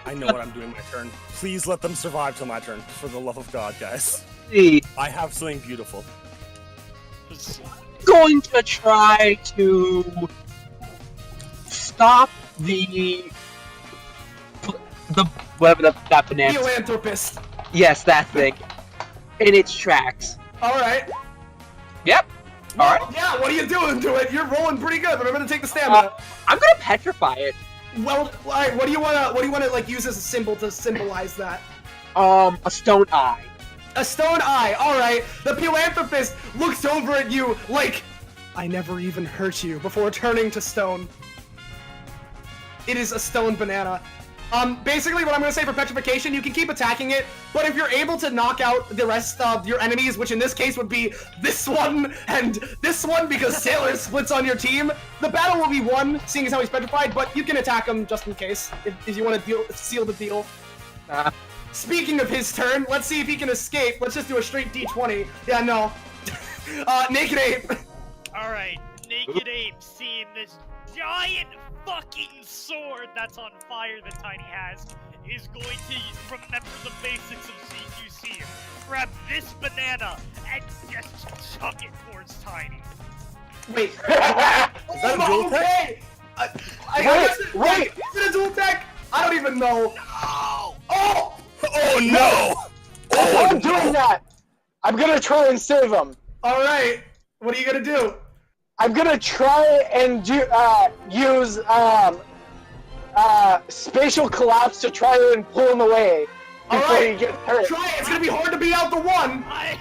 I know what I'm doing my turn. Please let them survive till my turn, for the love of God, guys. See, I have something beautiful. going to try to stop the whatever that banana. Philanthropist. Yes, that thing. In its tracks. Alright. Yep. Alright. Yeah, what are you doing to it? You're rolling pretty good. Remember to take the stamina. I'm gonna petrify it. Well, alright, what do you wanna like use as a symbol to symbolize that? A stone eye. A stone eye, alright. The philanthropist looks over at you like, I never even hurt you, before turning to stone. It is a stone banana. Basically what I'm gonna say for petrification, you can keep attacking it, but if you're able to knock out the rest of your enemies, which in this case would be this one and this one, because Sailor splits on your team, the battle will be won, seeing as how he's petrified, but you can attack him just in case, if you want to seal the deal. Speaking of his turn, let's see if he can escape. Let's just do a straight d20. Yeah, no. Naked Ape. Alright, Naked Ape seeing this giant fucking sword that's on fire that Tiny has is going to remember the basics of CQC. Grab this banana and just chuck it towards Tiny. Wait. Is that a dual tech? Wait! Is it a dual tech? I don't even know. No! Oh! Oh no! I'm doing that! I'm gonna try and save him. Alright. What are you gonna do? I'm gonna try and use spatial collapse to try and pull him away before Alright. he gets hurt. Try it. It's gonna be hard to beat out the one. I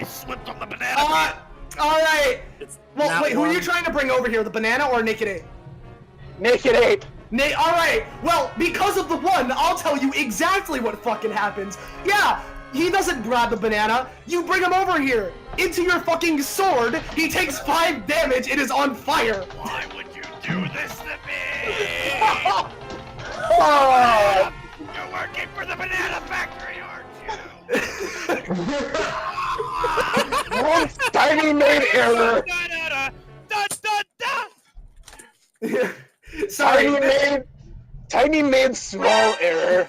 slipped on the banana. Alright. Well, That wait, who are you one. trying to bring over here? The banana or Naked Ape? Naked Ape. Alright, well, because of the one, I'll tell you exactly what fucking happens. Yeah, he doesn't grab the banana. You bring him over here, into your fucking sword. He takes 5 damage. It is on fire. Why would you do this to me? Oh, You're working for the banana factory, aren't you? once Tiny made error. Da, da, da, da, da. Sorry. Tiny made small error.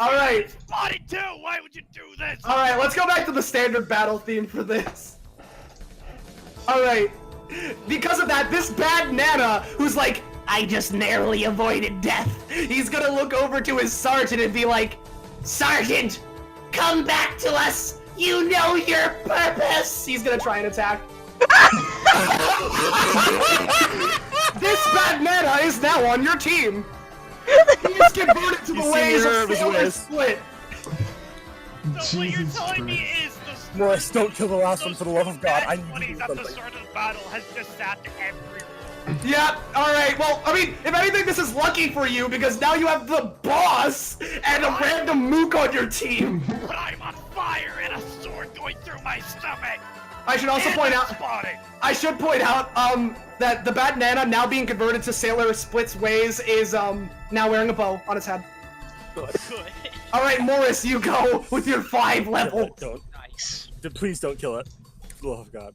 Alright, Body too. Why would you do this? alright, let's go back to the standard battle theme for this. Alright, because of that, this bad Nana, who's like, I just narrowly avoided death, he's gonna look over to his sergeant and be like, Sergeant, come back to us! You know your purpose! He's gonna try and attack. This bad Nana is now on your team! He is converted to the You ways see of your Sailor ways. Split! So what you're Jesus telling me Christ. is the Morris, don't kill the last one for the love of God. I need when to he's do at the something. start of the battle has just sapped everyone. Yeah, alright, well, I mean, if anything, this is lucky for you, because now you have the boss and a random mook on your team! But I'm on fire and a sword going through my stomach. I should also And point I'm out, spotting. that the bad Nana now being converted to Sailor Split's ways is, now wearing a bow on his head. Good. Alright, Morris, you go with your 5 Kill level. it, don't. Nice. Please don't kill it. For the love of God.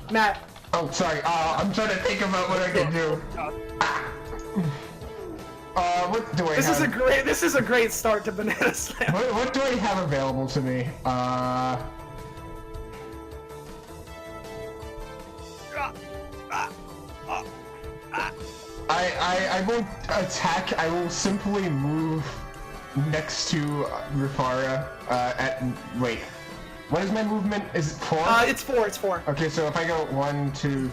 Matt. Oh, sorry. I'm trying to think about what I can do. What do I have? This is a great start to Banana Slam. What do I have available to me? I won't attack. I will simply move next to Rufara. Wait. What is my movement? Is it 4? It's 4. Okay, so if I go 1, 2,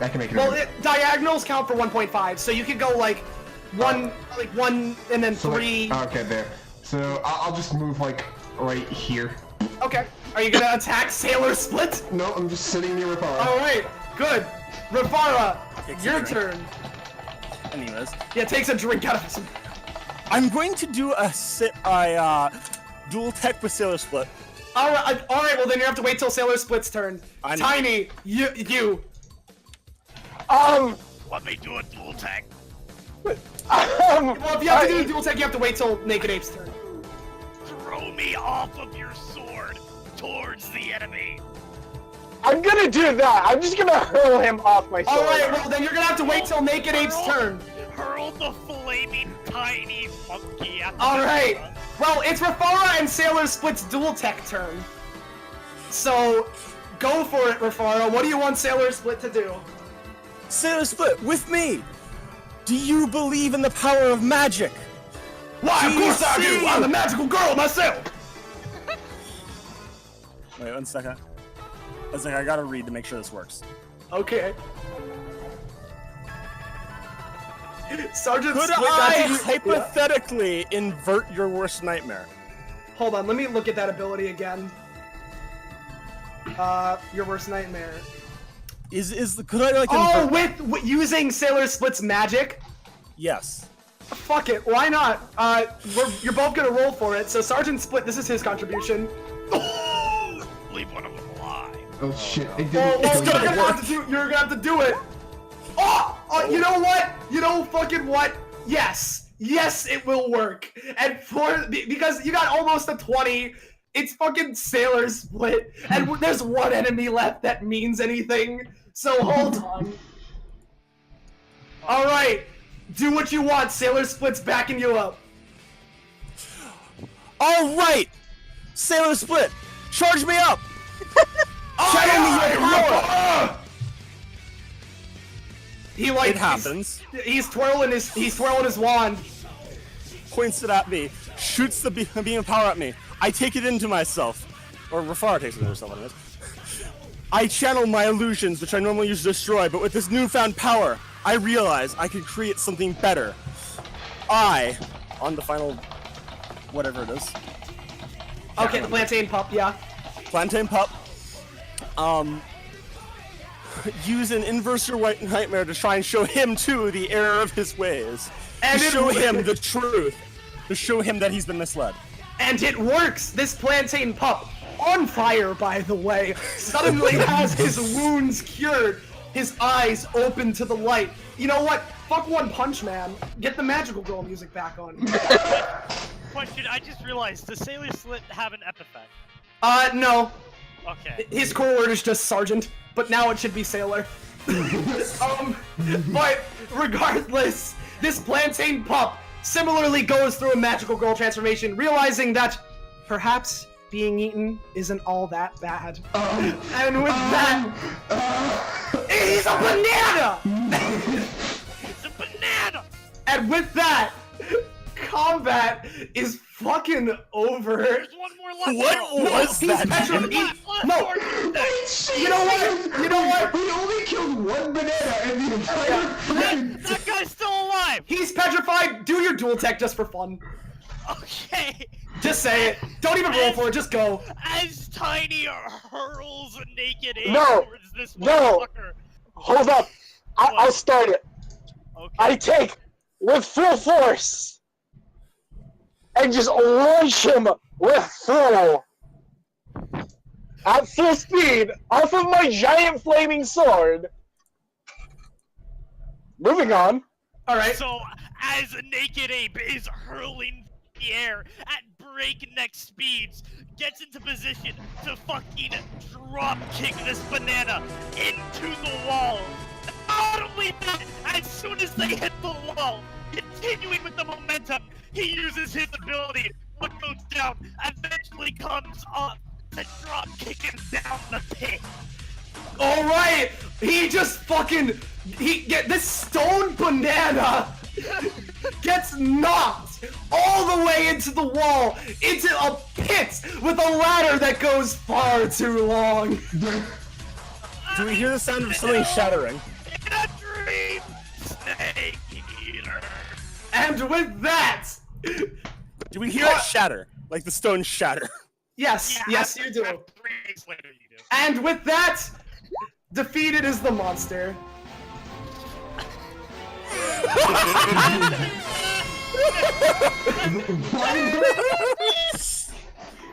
I can make it. Well, diagonals count for 1.5, so you could go like 1, and then So, like, 3. okay, there. So I'll just move like right here. Okay. Are you gonna attack Sailor Split? No, I'm just sitting near Rufara. Alright, good. Rafara, Takes a your drink. turn. Anyways, Yeah, takes a drink out of his... I'm going to do a dual tech with Sailor Split. Alright, well then you have to wait till Sailor Split's turn. I know. Tiny, you. Let me do a dual tech. Well, if you have to do a dual tech, you have to wait till Naked Ape's turn. Throw me off of your sword towards the enemy. I'm gonna do that. I'm just gonna hurl him off my sword. Alright, well then you're gonna have to wait till Naked Ape's turn. Hurl the flaming tiny monkey at the Alright, banana. well it's Rafara and Sailor Split's dual tech turn. So, go for it, Rafara. What do you want Sailor Split to do? Sailor Split, with me! Do you believe in the power of magic? Why, of course I do! I'm the magical girl myself! Wait, 1 second. I gotta read to make sure this works. Okay. Sergeant Could Split, I that's- hypothetically invert your worst nightmare? Hold on, let me look at that ability again. Your worst nightmare. Could I like Oh, invert? with using Sailor Split's magic? Yes. Fuck it, why not? You're both gonna roll for it, so Sergeant Split, this is his contribution. Leave one of them alive. Oh shit! It Well, didn't. you're gonna have to do it. You know what? You know fucking what? Yes, it will work. And because you got almost a 20, It's fucking Sailor Split, and there's one enemy left that means anything. So hold on. All right, do what you want. Sailor Split's backing you up. All right, Sailor Split, charge me up. Channel me like a roar. He like It happens. He's twirling his wand. Points it at me, shoots the beam of power at me. I take it into myself, or Rafara takes it into herself. Anyways. I channel my illusions, which I normally use to destroy, but with this newfound power, I realize I can create something better. On the final, whatever it is. Okay, the plantain pup, yeah. Plantain Pup, use an inverser white nightmare to try and show him too the error of his ways. And to show him the truth. To show him that he's been misled. And it works! This plantain pup, on fire by the way, suddenly has his wounds cured, his eyes open to the light. You know what? Fuck One Punch Man. Get the Magical Girl music back on. Question, I just realized, does Sailor Split have an epithet? No. Okay. His core word is just Sergeant, but now it should be Sailor. But regardless, this plantain pup similarly goes through a Magical Girl transformation, realizing that perhaps being eaten isn't all that bad. And with that, he's a banana! It's a banana! And with that, combat is fucking over. There's one more left. What was He's that? petrified. No! You know what? You know what? We only killed one banana in the entire freaking... That guy's still alive! He's petrified. Do your dual tech just for fun. Okay. Just say it. Don't even roll for it. Just go. As Tiny hurls a naked ape No. towards this No. motherfucker. Hold up. I'll start it. Okay. I take with full force and just launch him with full at full speed off of my giant flaming sword. Moving on. All right. So, as a naked ape is hurling the air at breakneck speeds, gets into position to fucking drop kick this banana into the wall. Not only that, as soon as they hit the wall, continuing with the momentum, he uses his ability. What goes down eventually comes up to drop kick him down the pit. All right. He just fucking this stone banana gets knocked all the way into the wall, into a pit with a ladder that goes far too long. Do we hear the sound of something shattering? In a dream, Snake Eater. And with that, Do we hear it shatter? Like the stones shatter? yes, yes, you do. 3 days later, you do. And with that, defeated is the monster.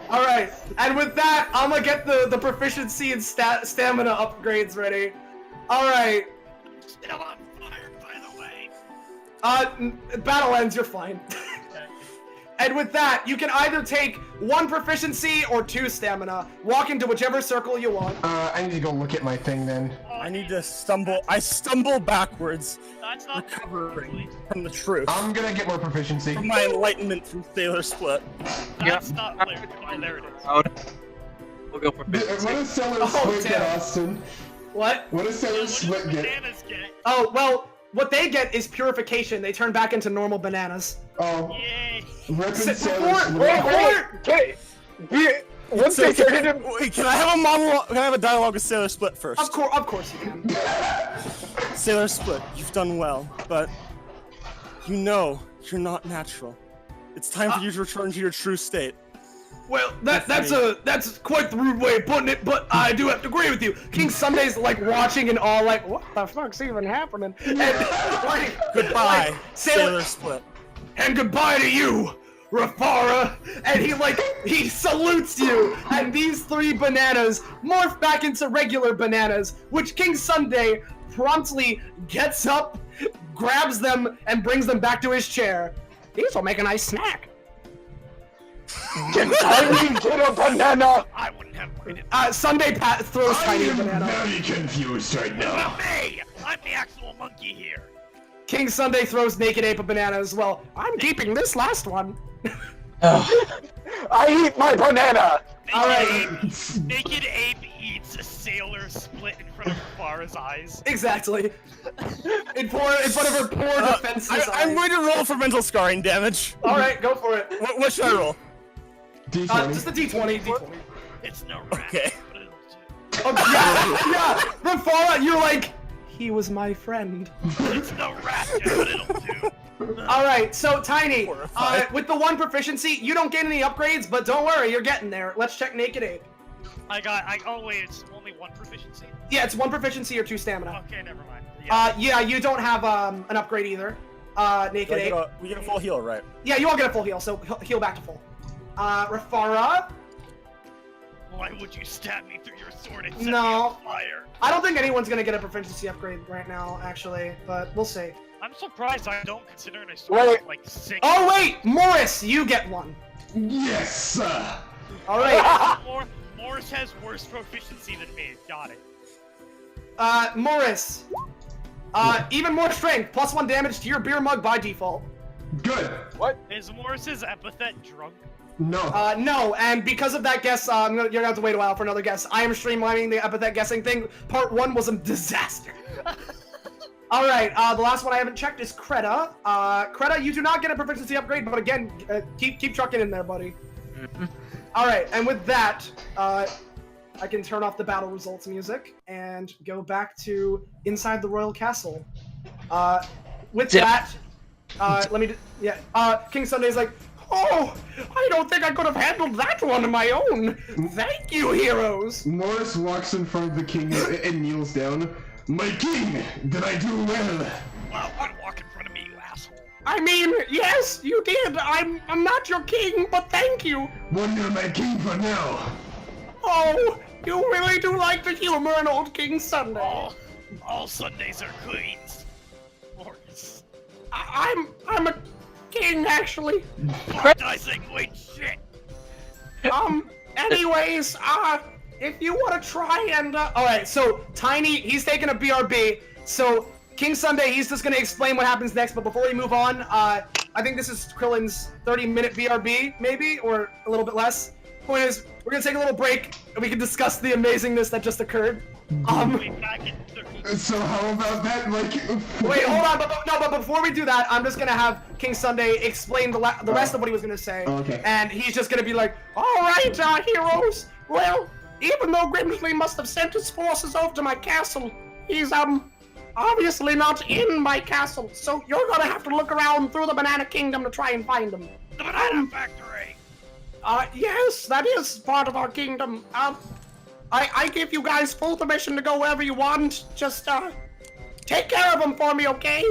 Alright, and with that, I'm gonna get the proficiency and stamina upgrades ready. Alright. Still on fire, by the way. Battle ends, you're fine. And with that, you can either take 1 proficiency or 2 stamina. Walk into whichever circle you want. I need to go look at my thing then. I need to stumble. I stumble backwards, That's not recovering from the truth. I'm gonna get more proficiency. From my enlightenment from Sailor Split. That's not clear. Oh, there it is. We'll go for What 50. does Sailor Oh, Split get, damn. Austin? What? What does Sailor What Split does get? bananas get? Oh, well, what they get is purification. They turn back into normal bananas. Oh, Yay. ripping Sit Sailor before- Split. Once they turn it in, Wait, can I have a monologue? Can I have a dialogue with Sailor Split first? Of course you can. Sailor Split, you've done well, but you know you're not natural. It's time for you to return to your true state. Well, that's quite the rude way of putting it, but I do have to agree with you. King Sunday's like watching and all like, what the fuck's even happening? And like, Goodbye, like, Sailor Split. and goodbye to you, Rafara. And he salutes you. And these 3 bananas morph back into regular bananas, which King Sunday promptly gets up, grabs them, and brings them back to his chair. These will make a nice snack. Can Tiny get a banana? I wouldn't have waited. Sunday throws I Tiny a am banana. very confused right now. Not me! I'm the actual monkey here. King Sunday throws Naked Ape a banana as well. I'm keeping this last one. I eat my banana. Naked Ape eats a sailor split in front of Farah's eyes. Exactly. In front of her poor defenseless I'm eyes. going to roll for mental scarring damage. Alright, go for it. What should I roll? D20. Just the D20. It's no rat, Okay. but it'll do. Oh, yeah! Rafara, you're like, he was my friend. It's no rat, but it'll do. Alright, so Tiny, Horrified. with the 1 proficiency, you don't get any upgrades, but don't worry, you're getting there. Let's check Naked Ape. Oh wait, it's only 1 proficiency? Yeah, it's 1 proficiency or 2 stamina. Okay, never mind. Yeah, you don't have an upgrade either. Naked Ape. We get a full heal, right? Yeah, you all get a full heal, so heal back to full. Rafara. Why would you stab me through your sword and set me No. on fire? I don't think anyone's gonna get a proficiency upgrade right now, actually, but we'll see. I'm surprised I don't, considering I sword Wait. like 6. Oh wait, Morris, you get 1. Yes! All right, Morris has worse proficiency than me. Got it. Morris. Even more strength, +1 damage to your beer mug by default. Good. Is Morris's epithet drunk? No. No, and because of that guess, you're gonna have to wait a while for another guess. I am streamlining the epithet guessing thing. Part 1 was a disaster. Alright, the last one I haven't checked is Kreta. Kreta, you do not get a proficiency upgrade, but again, keep trucking in there, buddy. Alright, and with that, I can turn off the battle results music and go back to inside the royal castle. With that, King Sunday's like, oh, I don't think I could have handled that one on my own. Thank you, heroes. Morris walks in front of the king and kneels down. My king, did I do well? Wow, good walk in front of me, you asshole. I mean, yes, you did. I'm not your king, but thank you. Well, you're my king for now. Oh, you really do like the humor in old King Sunday. All Sundays are queens. Morris. I'm a king, actually. Fuck, did I say queen shit? Anyways, if you want to try and, alright, so, Tiny, he's taking a BRB, so, King Sunday, he's just gonna explain what happens next, but before we move on, I think this is Krillin's 30-minute BRB, maybe, or a little bit less. Point is, we're gonna take a little break, and we can discuss the amazingness that just occurred. Wait, back in 30. So how about that, like... Wait, hold on, but before we do that, I'm just gonna have King Sunday explain the rest of what he was gonna say. Okay. And he's just gonna be like, alright, heroes, well, even though Grimsley must have sent his forces over to my castle, he's, obviously not in my castle, so you're gonna have to look around through the Banana Kingdom to try and find him. The banana factory! Yes, that is part of our kingdom. I give you guys full permission to go wherever you want, just, take care of him for me, okay?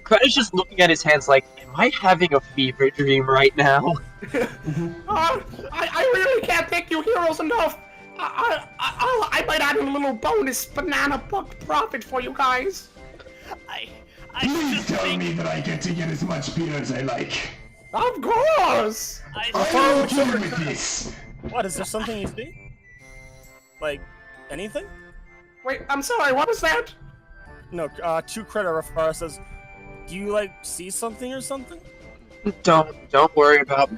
Kreta's just looking at his hands like, am I having a fever dream right now? I really can't thank you heroes enough. I might add a little bonus banana buck profit for you guys. Please just tell think- me that I get to get as much beer as I like. Of course. I'm okay with this. What, is there something you see? Like, anything? Wait, I'm sorry, what was that? No, to Kreta, Rafara says, do you, like, see something or something? Don't worry about me.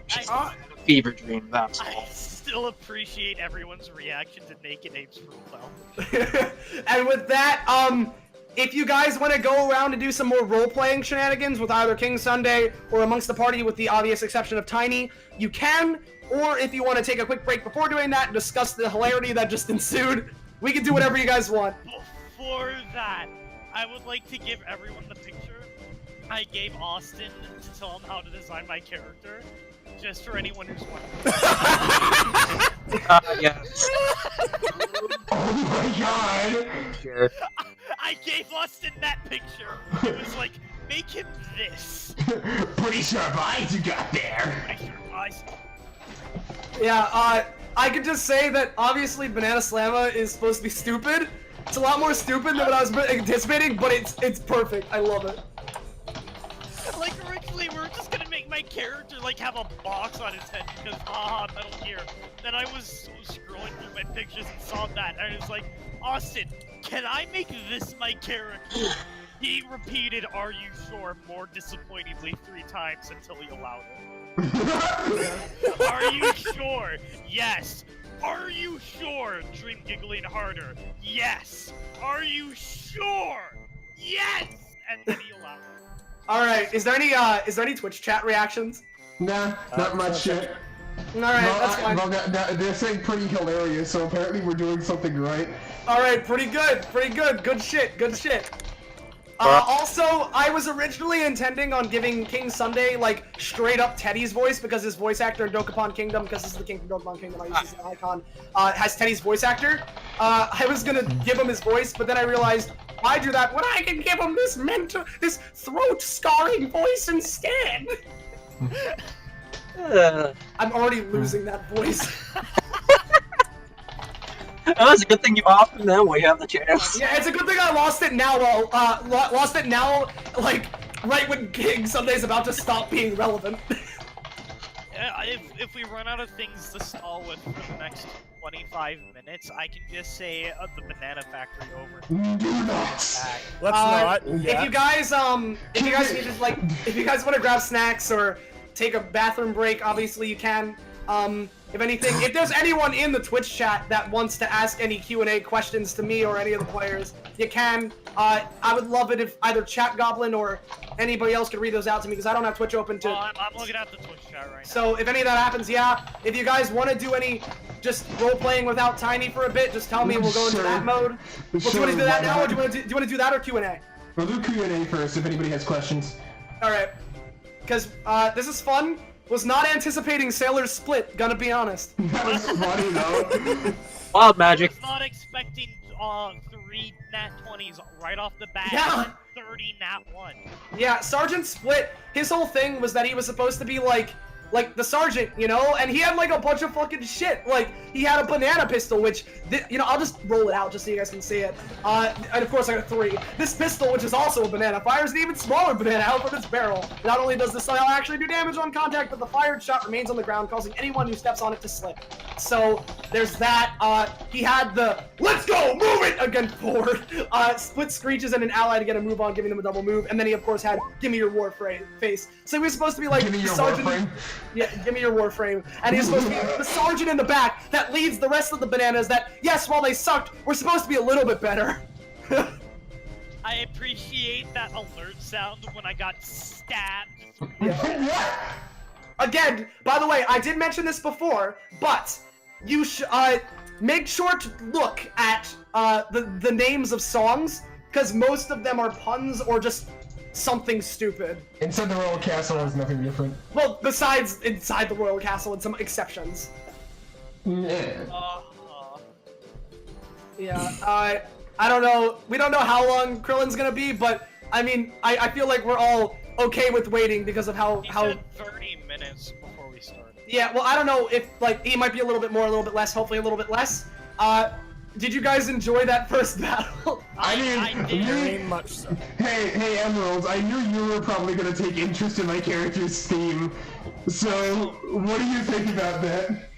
Just I- having a fever dream, that's I all. still appreciate everyone's reaction to Naked Ape's profile. And with that, if you guys want to go around and do some more role-playing shenanigans with either King Sunday or amongst the party with the obvious exception of Tiny, you can. Or if you want to take a quick break before doing that and discuss the hilarity that just ensued, we can do whatever you guys want. Before that, I would like to give everyone the picture I gave Austin to tell him how to design my character, just for anyone who's wondering. Yes. Oh my god! Sure. I gave Austin that picture. It was like, make him this. Pretty sharp eyes you got there. I surprised. Yeah, I could just say that obviously Banana Slamma is supposed to be stupid. It's a lot more stupid than what I was anticipating, but it's perfect. I love it. Like my character like have a box on his head because Metal Gear. Then I was scrolling through my pictures and saw that, and it's like, Austin, can I make this my character? He repeated, "Are you sure?" more disappointingly 3 times until he allowed it. Are you sure? Yes. Are you sure? Dream giggling harder. Yes. Are you sure? Yes. And then he allowed it. All right. Is there any Twitch chat reactions? Nah, not much yet. All right, that's fine. Well, they're saying pretty hilarious, so apparently we're doing something right. All right, pretty good. Good shit. Also, I was originally intending on giving King Sunday, like, straight up Teddy's voice, because his voice actor in Dokapon Kingdom, because this is the king from Dokapon Kingdom, I use this as an icon, has Teddy's voice actor. I was gonna give him his voice, but then I realized, why do that when I can give him this this throat-scarring voice instead? I'm already losing that voice. Oh, it's a good thing you often then we have the chance. Yeah, it's a good thing I lost it now, like, right when King Sunday's about to stop being relevant. If we run out of things to stall with for the next 25 minutes, I can just say the Banana Factory over. Do not! Let's not. If you guys need to, like, if you guys want to grab snacks or take a bathroom break, obviously you can. If anything, if there's anyone in the Twitch chat that wants to ask any Q&A questions to me or any of the players, you can. I would love it if either Chat Goblin or anybody else could read those out to me, because I don't have Twitch open to... I'm looking at the Twitch chat right now. So if any of that happens, yeah. If you guys want to do any just role-playing without Tiny for a bit, just tell me and we'll go into that mode. Well, do you want to do that now, or do you want to do that or Q&A? We'll do Q&A first if anybody has questions. Alright. Because this is fun. Was not anticipating Sailor's Split, gonna be honest. That was funny though. Wild magic. I was not expecting 3 nat 20s right off the bat. Yeah. 30 nat 1. Yeah, Sergeant Split, his whole thing was that he was supposed to be like the sergeant, you know, and he had like a bunch of fucking shit. Like, he had a banana pistol, which, you know, I'll just roll it out just so you guys can see it. And of course I got 3. This pistol, which is also a banana, fires an even smaller banana out from its barrel. Not only does the style actually do damage on contact, but the fired shot remains on the ground, causing anyone who steps on it to slip. So, there's that. He had the, let's go, move it, against forward. Split screeches and an ally to get a move on, giving him a double move. And then he, of course, had, give me your war face. So he was supposed to be like, Give me your sergeant. Warframe. Yeah, give me your Warframe. And he's supposed to be the sergeant in the back that leads the rest of the bananas that, yes, while they sucked, we're supposed to be a little bit better. I appreciate that alert sound when I got stabbed. Yeah. Again, by the way, I did mention this before, but you should make sure to look at the names of songs, because most of them are puns or just something stupid. Inside the Royal Castle is nothing different. Well, besides inside the Royal Castle and some exceptions. Yeah. Yeah, I don't know. We don't know how long Krillin's gonna be, but I mean, I feel like we're all okay with waiting because of how He said 30 minutes before we started. Yeah, well, I don't know if, like, he might be a little bit more, a little bit less, hopefully a little bit less. Did you guys enjoy that first battle? I did. Very much so. Hey, Emeralds, I knew you were probably gonna take interest in my character's theme. So, what do you think about that?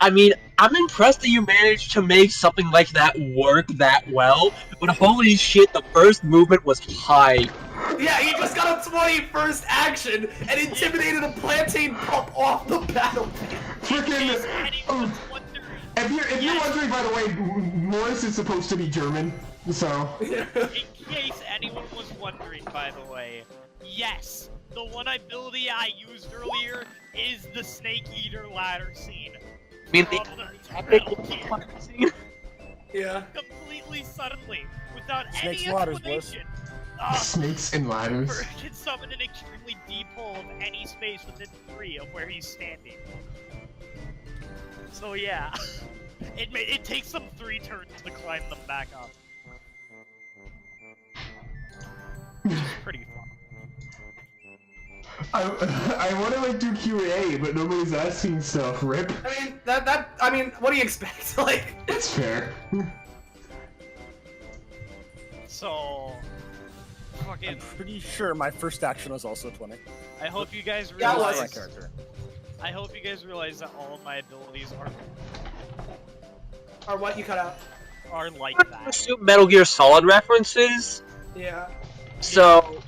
I mean, I'm impressed that you managed to make something like that work that well, but holy shit, the first movement was high. Yeah, he just got a 21st action and intimidated a plantain pup off the battlefield. Frickin' if you're wondering, by the way, Morris is supposed to be German, so... In case anyone was wondering, by the way, yes, the one ability I used earlier is the Snake Eater ladder scene. I mean, the epic scene? Yeah. Completely suddenly, without Snakes any and ladders, boys. explanation. Snakes and ladders. Can summon an extremely deep hole of any space within 3 of where he's standing. So yeah, it takes them 3 turns to climb them back up. Which is pretty fun. I want to like do Q&A, but nobody's asking stuff. Rip. I mean, what do you expect? Like, It's fair. So, I'm pretty sure my first action was also 20. I hope you guys Yeah, it realize. was. My character. I hope you guys realize that all of my abilities Or what you cut out? are like I that. assume Metal Gear Solid references. Yeah. So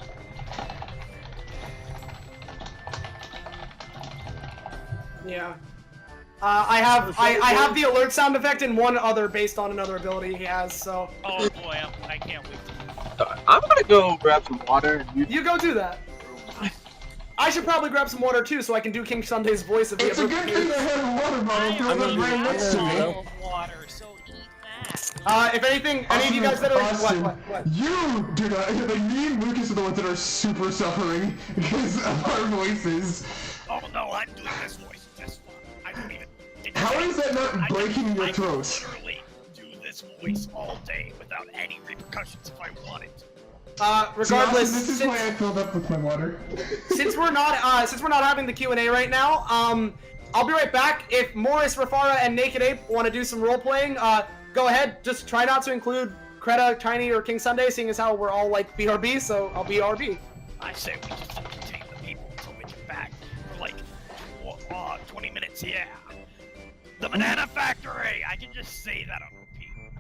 Yeah. I have the alert sound effect and one other based on another ability he has. So Oh boy, I can't wait. I'm gonna go grab some water. And you go do that. I should probably grab some water too, so I can do King Sunday's voice if he It's a ever good thing I have a water bottle filled up right next to me. Of water, so eat that. If anything, any of you guys that are Austin, what? you do not. Like, me and Lucas are the ones that are super suffering because of our voices. Oh no, I'm doing this voice just fine. I don't even. How is that not breaking your throat? I can literally do this voice all day without any repercussions if I wanted to. Regardless, See, Austin, this is why I filled up with my water. since we're not having the Q&A right now, I'll be right back. If Morris, Rafara, and Naked Ape want to do some role playing, go ahead. Just try not to include Kreta, Tiny, or King Sunday, seeing as how we're all like BRB. So I'll be RB. I say we just entertain the people until we get back for like 20 minutes. Yeah. The Banana Factory. I can just say that on repeat.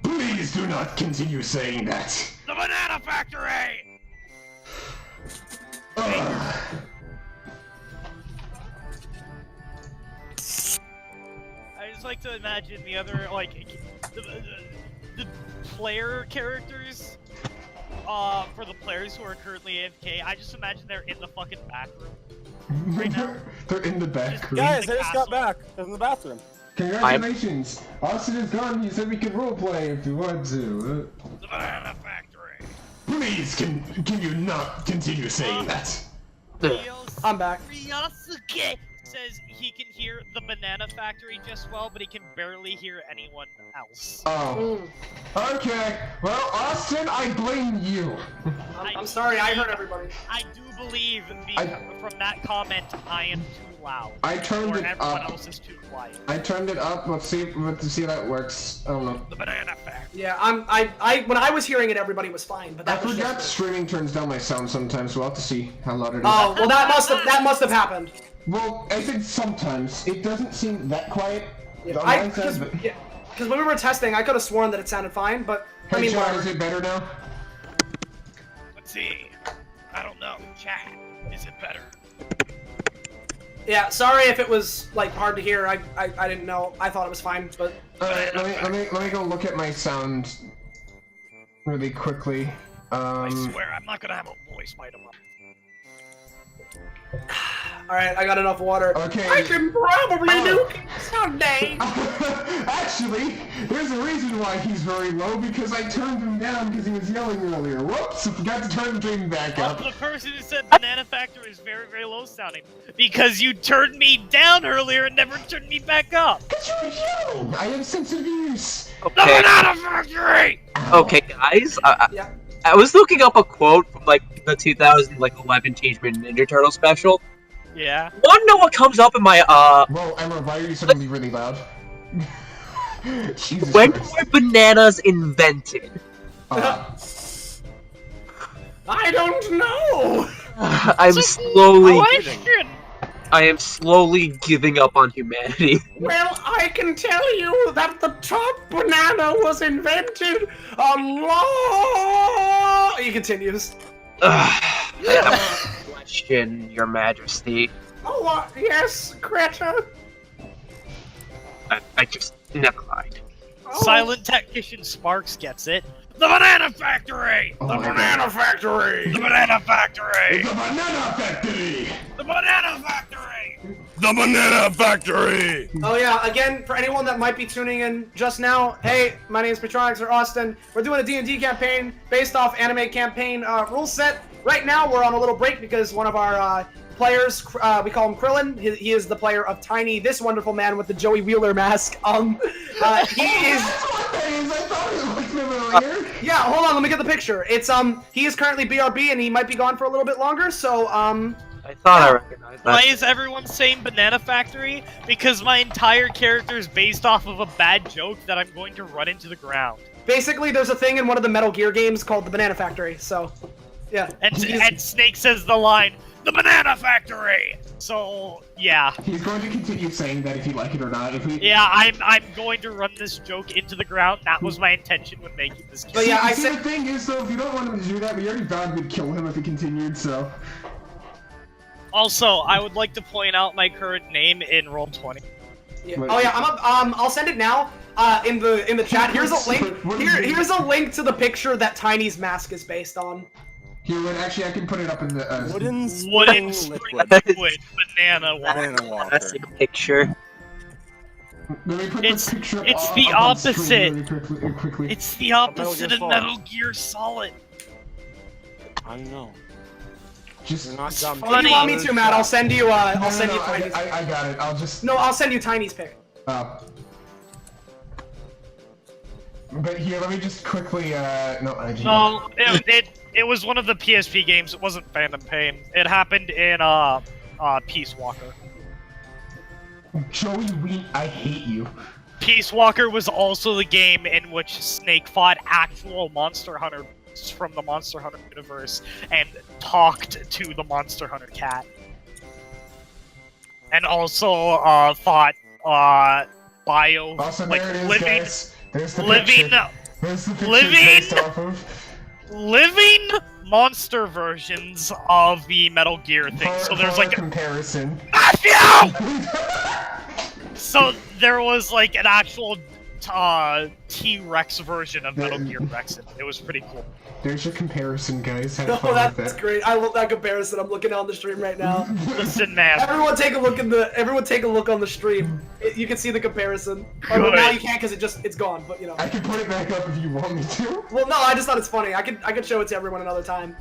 Please do not continue saying that. The Banana Factory. Ugh. I just like to imagine the other like the player characters. For the players who are currently AFK, I just imagine they're in the fucking back room. Right now? They're in the back room. Guys, the I just got castle. back. I was in the bathroom. Congratulations! Austin is gone. He said we can roleplay if you want to. The Banana Factory. Please, can you not continue saying that? I'm back. Ryosuke says he can hear the Banana Factory just well, but he can barely hear anyone else. Oh. Okay. Well, Austin, I blame you. I'm sorry, I heard everybody. I do believe I- from that comment I am too loud. I turned or it everyone up. else is too quiet. I turned it up. Let's see how that works. I don't know. The Banana Factory. Yeah, I when I was hearing it, everybody was fine, but I that was forgot just... streaming turns down my sound sometimes, so we'll have to see how loud it is. Oh, well that must have happened. Well, I think sometimes. It doesn't seem that quiet. on my side, but... Because when we were testing, I could have sworn that it sounded fine, but I Hey, mean, John, whatever. is it better now? Let's see. I don't know. Chat. Is it better? Yeah, sorry if it was like hard to hear. I didn't know. I thought it was fine, but Alright, let me go look at my sound really quickly. I swear I'm not gonna have a voice fight him up. all right, I got enough water. Okay. I can probably do Sunday. Actually, there's a reason why he's very low, because I turned him down because he was yelling earlier. Whoops, I forgot to turn the game back up. The person who said Banana Factory is very, very low sounding. Because you turned me down earlier and never turned me back up. Because you were yelling! I have sensitive ears! The okay, Banana Factory! okay, guys. Yeah. I was looking up a quote from like the 2011 Teenage Mutant Ninja Turtle special. Yeah. Wanna know what comes up in my Whoa, Emma, why are you suddenly really loud? Jesus when Christ. were bananas invented? I don't know. I'm slowly Question! I am slowly giving up on humanity. Well, I can tell you that the top banana was invented a long... He continues. I have a question, Your Majesty. Oh, yes, Greta. I just never mind. Oh. Silent Technician Sparks gets it. The Banana Factory! Oh The my Banana Factory! The Banana Factory! The Banana Factory! The Banana Factory! The Banana Factory! Oh yeah, again, for anyone that might be tuning in just now, hey, my name is Petronics or Austin. We're doing a D&D campaign based off anime campaign rule set. Right now, we're on a little break because one of our players, we call him Krillin. He is the player of Tiny, this wonderful man with the Joey Wheeler mask. He is... I thought it was familiar. Yeah, hold on, let me get the picture. It's, he is currently BRB and he might be gone for a little bit longer, so, I thought I recognized that. Why is everyone saying Banana Factory? Because my entire character is based off of a bad joke that I'm going to run into the ground. basically there's a thing in one of the Metal Gear games called the Banana Factory, so... Yeah. And Snake says the line, "The Banana Factory." So yeah. He's going to continue saying that if you like it or not. If we... Yeah, I'm going to run this joke into the ground. That was my intention when making this game. But yeah, I See, said the thing is, though, if you don't want him to do that, we already vowed we'd kill him if he continued, so... Also, I would like to point out my current name in Roll20. Yeah. Oh yeah, I'll send it now. In the chat. Here's a link. Here's a link to the picture that Tiny's mask is based on. Here, actually, I can put it up in the. Wooden Wooden liquid. liquid banana water. Banana water. That's a picture. Let me put It's- this picture it's up the on screen opposite. really quickly. It's the Metal opposite Gear of Solid. Metal Gear Solid. I know. Just. You're not dumb. If you want me to, Matt, I'll send you. I'll send you I Tiny's. got it. I'll just. No, I'll send you Tiny's pic. But here, let me just quickly. No, I just. No, it was one of the PSP games. It wasn't Phantom Pain. It happened in Peace Walker. Joey Ween, I hate you. Peace Walker was also the game in which Snake fought actual Monster Hunter from the Monster Hunter universe and talked to the Monster Hunter cat. And also fought bio Also, like there it is, living guys. There's the living picture. There's the picture living- based off of. living monster versions of the Metal Gear thing. So there's like comparison. so there was like an actual T-Rex version of Metal Gear Rex. It was pretty cool. There's your comparison, guys. Have Oh, fun with that's that. great. I love that comparison. I'm looking on the stream right now. Listen, man. Everyone take a look on the stream. You can see the comparison. Oh, but now you can't because it's gone. But you know. I can put it back up if you want me to. Well, no, I just thought it's funny. I could show it to everyone another time.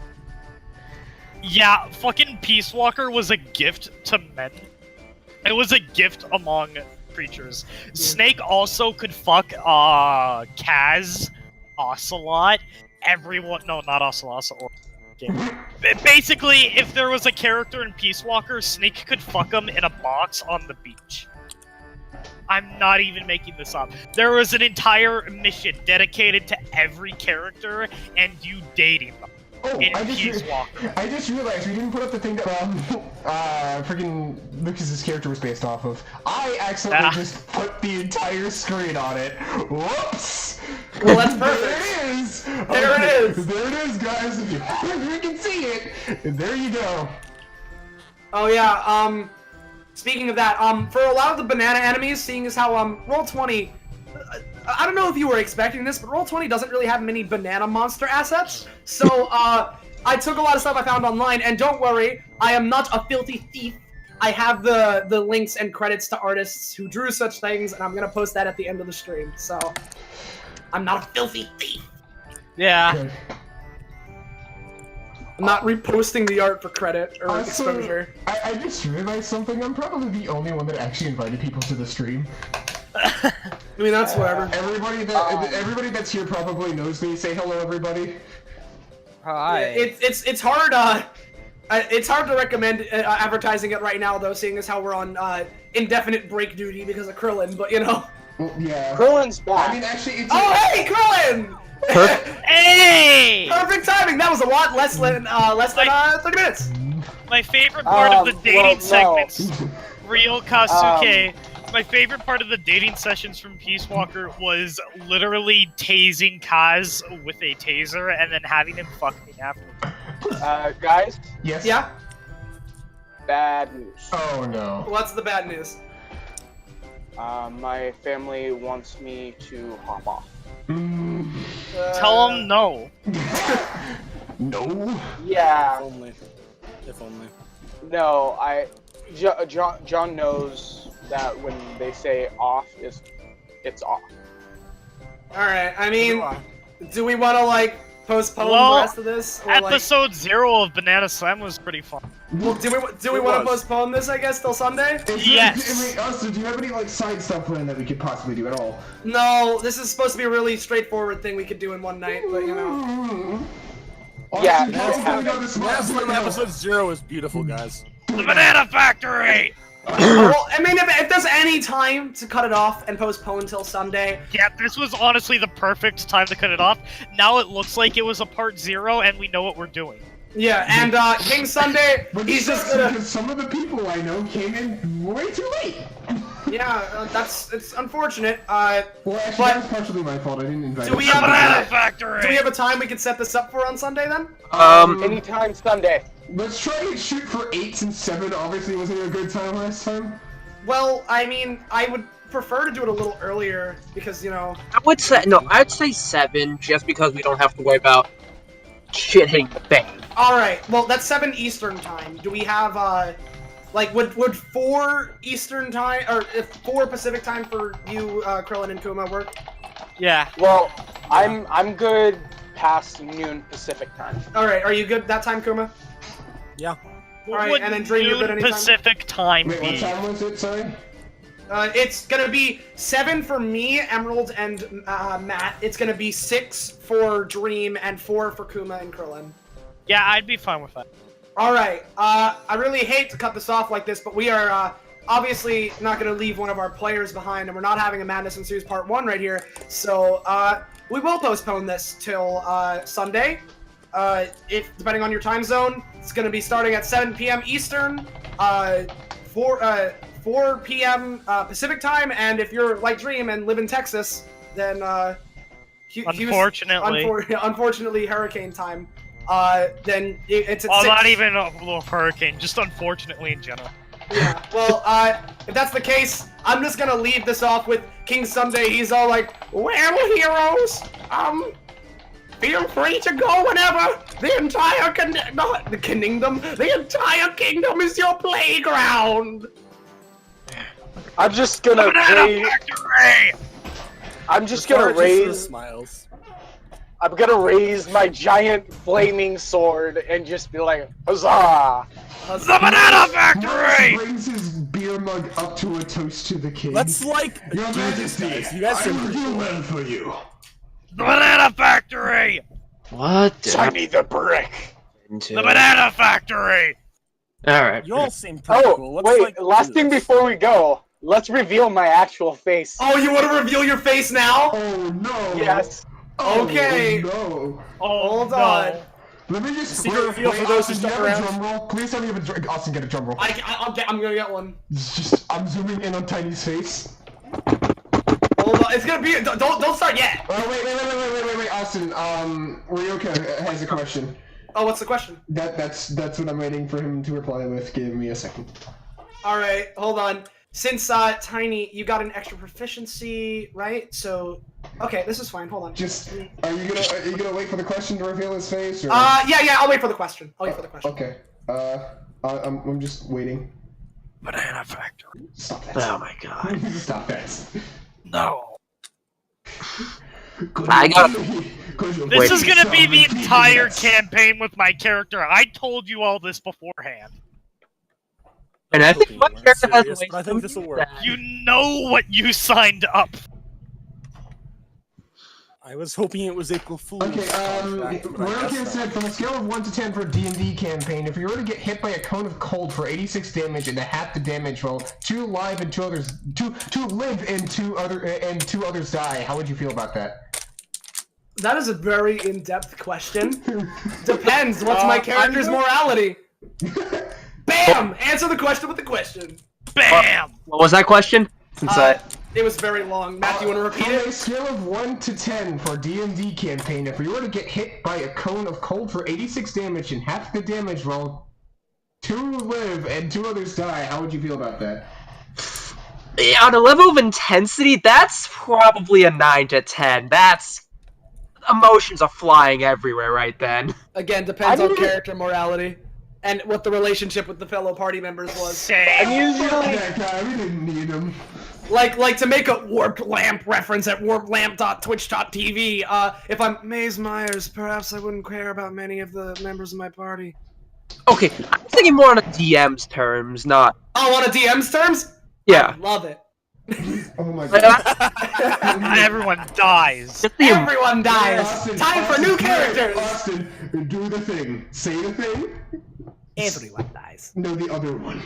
Yeah, fucking Peace Walker was a gift to men. It was a gift among creatures. Snake also could fuck Kaz, Ocelot, everyone. No, not Ocelot. Basically, if there was a character in Peace Walker, Snake could fuck him in a box on the beach. I'm not even making this up. There was an entire mission dedicated to every character and you dating them. Oh, In Peace Walker. I just realized we didn't put up the thing that freaking Lucas's character was based off of. I accidentally just put the entire screen on it. Whoops! Well, that's perfect. There it is. There it is. There it is, guys. If you can see it, there you go. Oh yeah. Speaking of that, for a lot of the banana enemies, seeing as how Roll20. I don't know if you were expecting this, but Roll20 doesn't really have many banana monster assets. So, I took a lot of stuff I found online, and don't worry, I am not a filthy thief. I have the links and credits to artists who drew such things, and I'm gonna post that at the end of the stream. So, I'm not a filthy thief. Yeah. Good. I'm not reposting the art for credit or Also, exposure. I just realized something. I'm probably the only one that actually invited people to the stream. I mean, that's whatever. Everybody that's here probably knows me. Say hello, everybody. Hi. It's hard. It's hard to recommend advertising it right now, though, seeing as how we're on indefinite break duty because of Krillin. But you know. Well, yeah. Krillin's back. I mean, actually, it's. Oh, hey, Krillin! Hey! Perfect timing. That was a lot less than 30 minutes. My favorite part of the dating well, no. segments, Real Kasuke. My favorite part of the dating sessions from Peace Walker was literally tasing Kaz with a taser and then having him fuck me after. Guys, Yes. Yeah. bad news. Oh no. What's the bad news? My family wants me to hop off. Tell him no. No. Yeah. If only. If only. No, John knows that when they say off, it's off. All right. I mean, do we want to like postpone Well, the rest of this? Or, like, Episode 0 of Banana Slam was pretty fun. well, do we want to postpone this? I guess till Sunday. Yes. Also, do you have any like side stuff planned that we could possibly do at all? No, this is supposed to be a really straightforward thing we could do in one night, but you know. Yeah, Episode 0 is beautiful, guys. The Banana Factory! Well, I mean, if there's any time to cut it off and postpone till Sunday, Yeah, this was honestly the perfect time to cut it off. Now it looks like it was a part 0 and we know what we're doing. Yeah, and King Sunday, But he's just sucks gonna. because some of the people I know came in way too late. Yeah, it's unfortunate. Well, actually, But- that was partially my fault. I didn't invite. Do we The have Banana a Factory! do we have a time we can set this up for on Sunday then? Anytime Sunday. Let's try and shoot for 8s and 7. Obviously, wasn't a good time last time. Well, I mean, I would prefer to do it a little earlier because, you know. I would say no. I'd say 7, just because we don't have to worry about shit hitting the fan. All right. Well, that's 7 Eastern time. Do we have like would 4 Eastern time or if 4 Pacific time for you, Krillin and Kuma work? Yeah. Well, I'm good past noon Pacific time. All right. Are you good that time, Kuma? Yeah. All right, Would and then Dream, you're good noon anytime? Pacific time Wait, what be? time was it? Sorry. It's gonna be 7 for me, Emerald, and Matt. It's gonna be 6 for Dream and 4 for Kuma and Krillin. Yeah, I'd be fine with that. All right. I really hate to cut this off like this, but we are obviously not going to leave one of our players behind, and we're not having a Madness and Series Part 1 right here. So we will postpone this till Sunday. If depending on your time zone, it's going to be starting at 7 p.m. Eastern, 4 p.m. Pacific time, and if you're like Dream and live in Texas, then Unfortunately. unfortunately, hurricane time. Then it's at Well, 6. not even a little hurricane, just unfortunately in general. Yeah, well, if that's the case, I'm just gonna leave this off with King Sunday. He's all like, well, heroes, feel free to go whenever. The entire the entire kingdom is your playground. I'm just gonna Banana raise. Factory! I'm just gonna raise. Smiles. I'm gonna raise my giant flaming sword and just be like, huzzah! The Banana Max Factory! brings his beer mug up to a toast to the king. Let's like Your do this, Majesty, guys. You guys I seem will pretty do cool. well for you. The Banana Factory! What? Tiny the brick! The Banana Factory! Alright. You all seem pretty Oh, cool. Let's, wait, like, last do thing this. before we go, let's reveal my actual face. Oh, you want to reveal your face now? Oh no. Yes. Oh, Okay. No. Oh, Hold no. on. Let me just Secret reveal for those who Austin, stuck do you have a around. drum roll? Please tell me you have a drum. Austin, get a drum roll. I'm gonna get one. It's just I'm zooming in on Tiny's face. Hold on. It's gonna be. Don't start yet. Oh wait, Austin. Ryoka has a question. Oh, what's the question? That's what I'm waiting for him to reply with. Give me a second. All right, hold on. Since Tiny, you got an extra proficiency, right? So, okay, this is fine. Hold on. Just are you gonna wait for the question to reveal his face? Or? Yeah. I'll wait for the question. Okay. I'm just waiting. Banana Factory. Stop that. Oh my god. Stop that. No. I got- This is gonna be the entire campaign with my character. I told you all this beforehand. And I think my You weren't character has serious, ways but I think this will work. that- You know what you signed up for. I was hoping it was April Fool's. Okay, contract, but I guess Ryoka not. said from a scale of 1 to 10 for D&D campaign, if you were to get hit by a cone of cold for 86 damage and a half the damage roll, 2 live and 2 live and 2 others die, how would you feel about that? That is a very in-depth question. Depends. What's my character's morality? Bam! Answer the question with the question. Bam! What was that question? Since It was very long. Matt, do you want to repeat From a it? scale of 1 to 10 for D&D campaign, if you were to get hit by a cone of cold for 86 damage and half the damage roll, 2 live and 2 others die, how would you feel about that? on a level of intensity, that's probably a 9 to 10. That's emotions are flying everywhere right then. Again, depends I on mean- character morality and what the relationship with the fellow party members was. I'm Same. usually That guy, we didn't need him. Like to make a Warped Lamp reference at warpedlamp.twitch.tv, if I'm Maze Myers, perhaps I wouldn't care about many of the members of my party. Okay, I'm thinking more on a DM's terms, not. Oh, on a DM's terms? Yeah. Love it. Oh my Like, god. Everyone dies. just the Everyone dies. Austin, Time for new characters. Austin, do the thing. Say the thing. Everyone dies. No, the other one.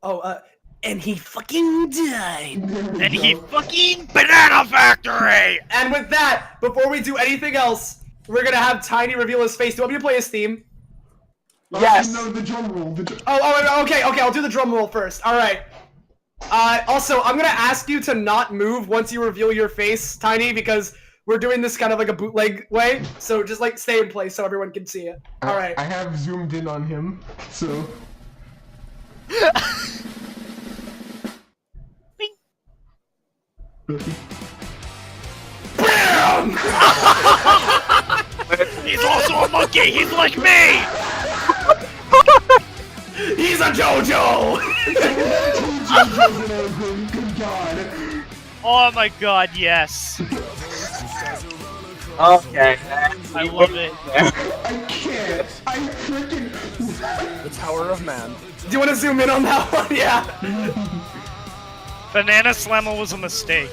Oh, and he fucking died. There we And go. he fucking Banana Factory! And with that, before we do anything else, we're gonna have Tiny reveal his face. Do you want me to play his theme? Yes. No, the drum roll. Okay, I'll do the drum roll first. Alright. Also, I'm gonna ask you to not move once you reveal your face, Tiny, because we're doing this kind of like a bootleg way. So just like stay in place so everyone can see it. Alright. I have zoomed in on him, so. BAM! He's also a monkey. He's like me. He's a JoJo! Good God. Oh my god, yes. Okay. I love it. I can't. I freaking. The Tower of Man. Do you want to zoom in on that one? Yeah. Banana Slamma was a mistake.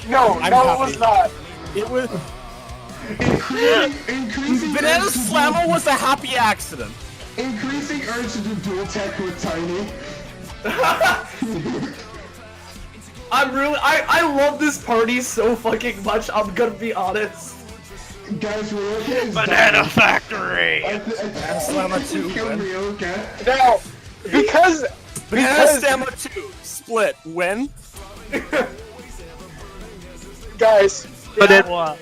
No, I'm no, it happy. was not. It was. Increasing Banana urge to Slamma was a happy accident. Increasing urge to do dual tech with Tiny. I love this party so fucking much, I'm gonna be honest. Guys, Ryoka is Banana dying. Factory. Banana Slamma 2 Kill win. Ryoka. Now, because Banana Slamma 2 split win. guys, But it, What?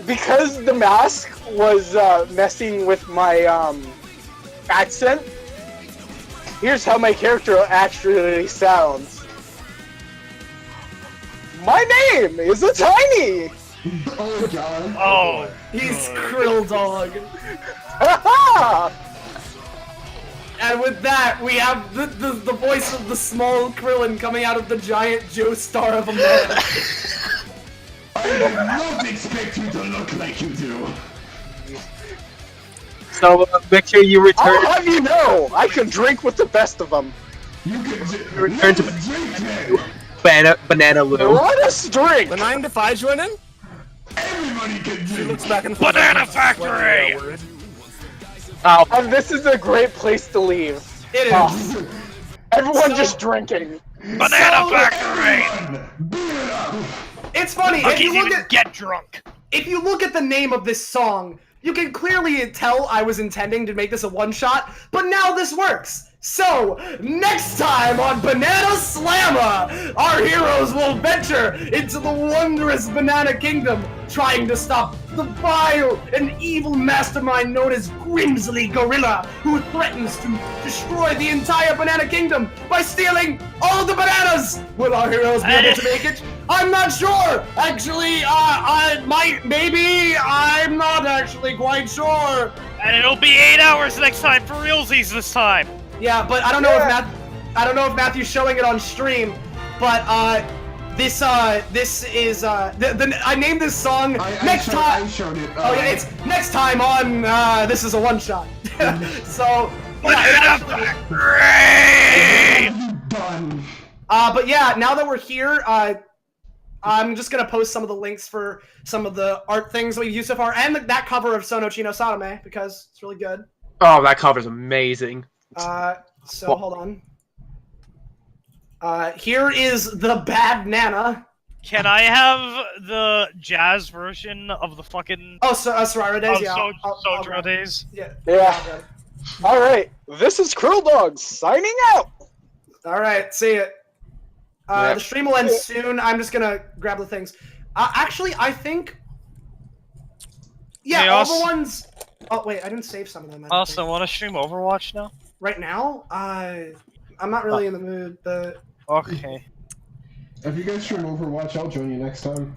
because the mask was messing with my accent, here's how my character actually sounds. My name is a Tiny! Oh God. Oh. He's Krill Dog. Haha! And with that, we have the voice of the small Krillin coming out of the giant Joestar of a man. I did not expect you to look like you do. so make sure you return. I'll have you know, I can drink with the best of them. You can Return to drink then. Banana Lou. Let us drink! The 9 to 5 joining? Everybody can She drink. looks back and forth. Banana Factory. Oh, And this is a great place to leave. It is. Oh, everyone So- just drinking. Banana Factory. Beat it up. It's funny, if Monkeys you, look even at, get drunk. if you look at the name of this song, you can clearly tell I was intending to make this a one-shot, but now this works. So, next time on Banana Slamma, our heroes will venture into the wondrous Banana Kingdom, trying to stop the vile and evil mastermind known as Grimsley Gorilla, who threatens to destroy the entire Banana Kingdom by stealing all of the bananas. Will our heroes be able to make it? I'm not sure. Actually, I might, maybe. I'm not actually quite sure. And it'll be 8 hours next time for realsies this time. Yeah, but I don't know if Matthew's showing it on stream, but this is I named this song next time. I showed it. Oh yeah, it's next time on this is a one shot. So yeah, it Banana actually, Factory. Done. but yeah, now that we're here, I'm just gonna post some of the links for some of the art things we've used so far, and that cover of Sono Chino Sadame because it's really good. oh, that cover's amazing. So Well- hold on. Here is the Bad Nana. Can I have the jazz version of the fucking Oh, Sorara Days, yeah. Sojiro Days? Yeah. Yeah. Alright, this is Krill Dog signing out! Alright, see it. Yeah. The stream will end soon. I'm just gonna grab the things. Actually, I think... Yeah, Hey, all also- the ones... Oh, wait, I didn't save some of them. I don't Also, think. want to stream Overwatch now? Right now? I'm not really in the mood, but... Okay. If you guys should Overwatch, I'll join you next time.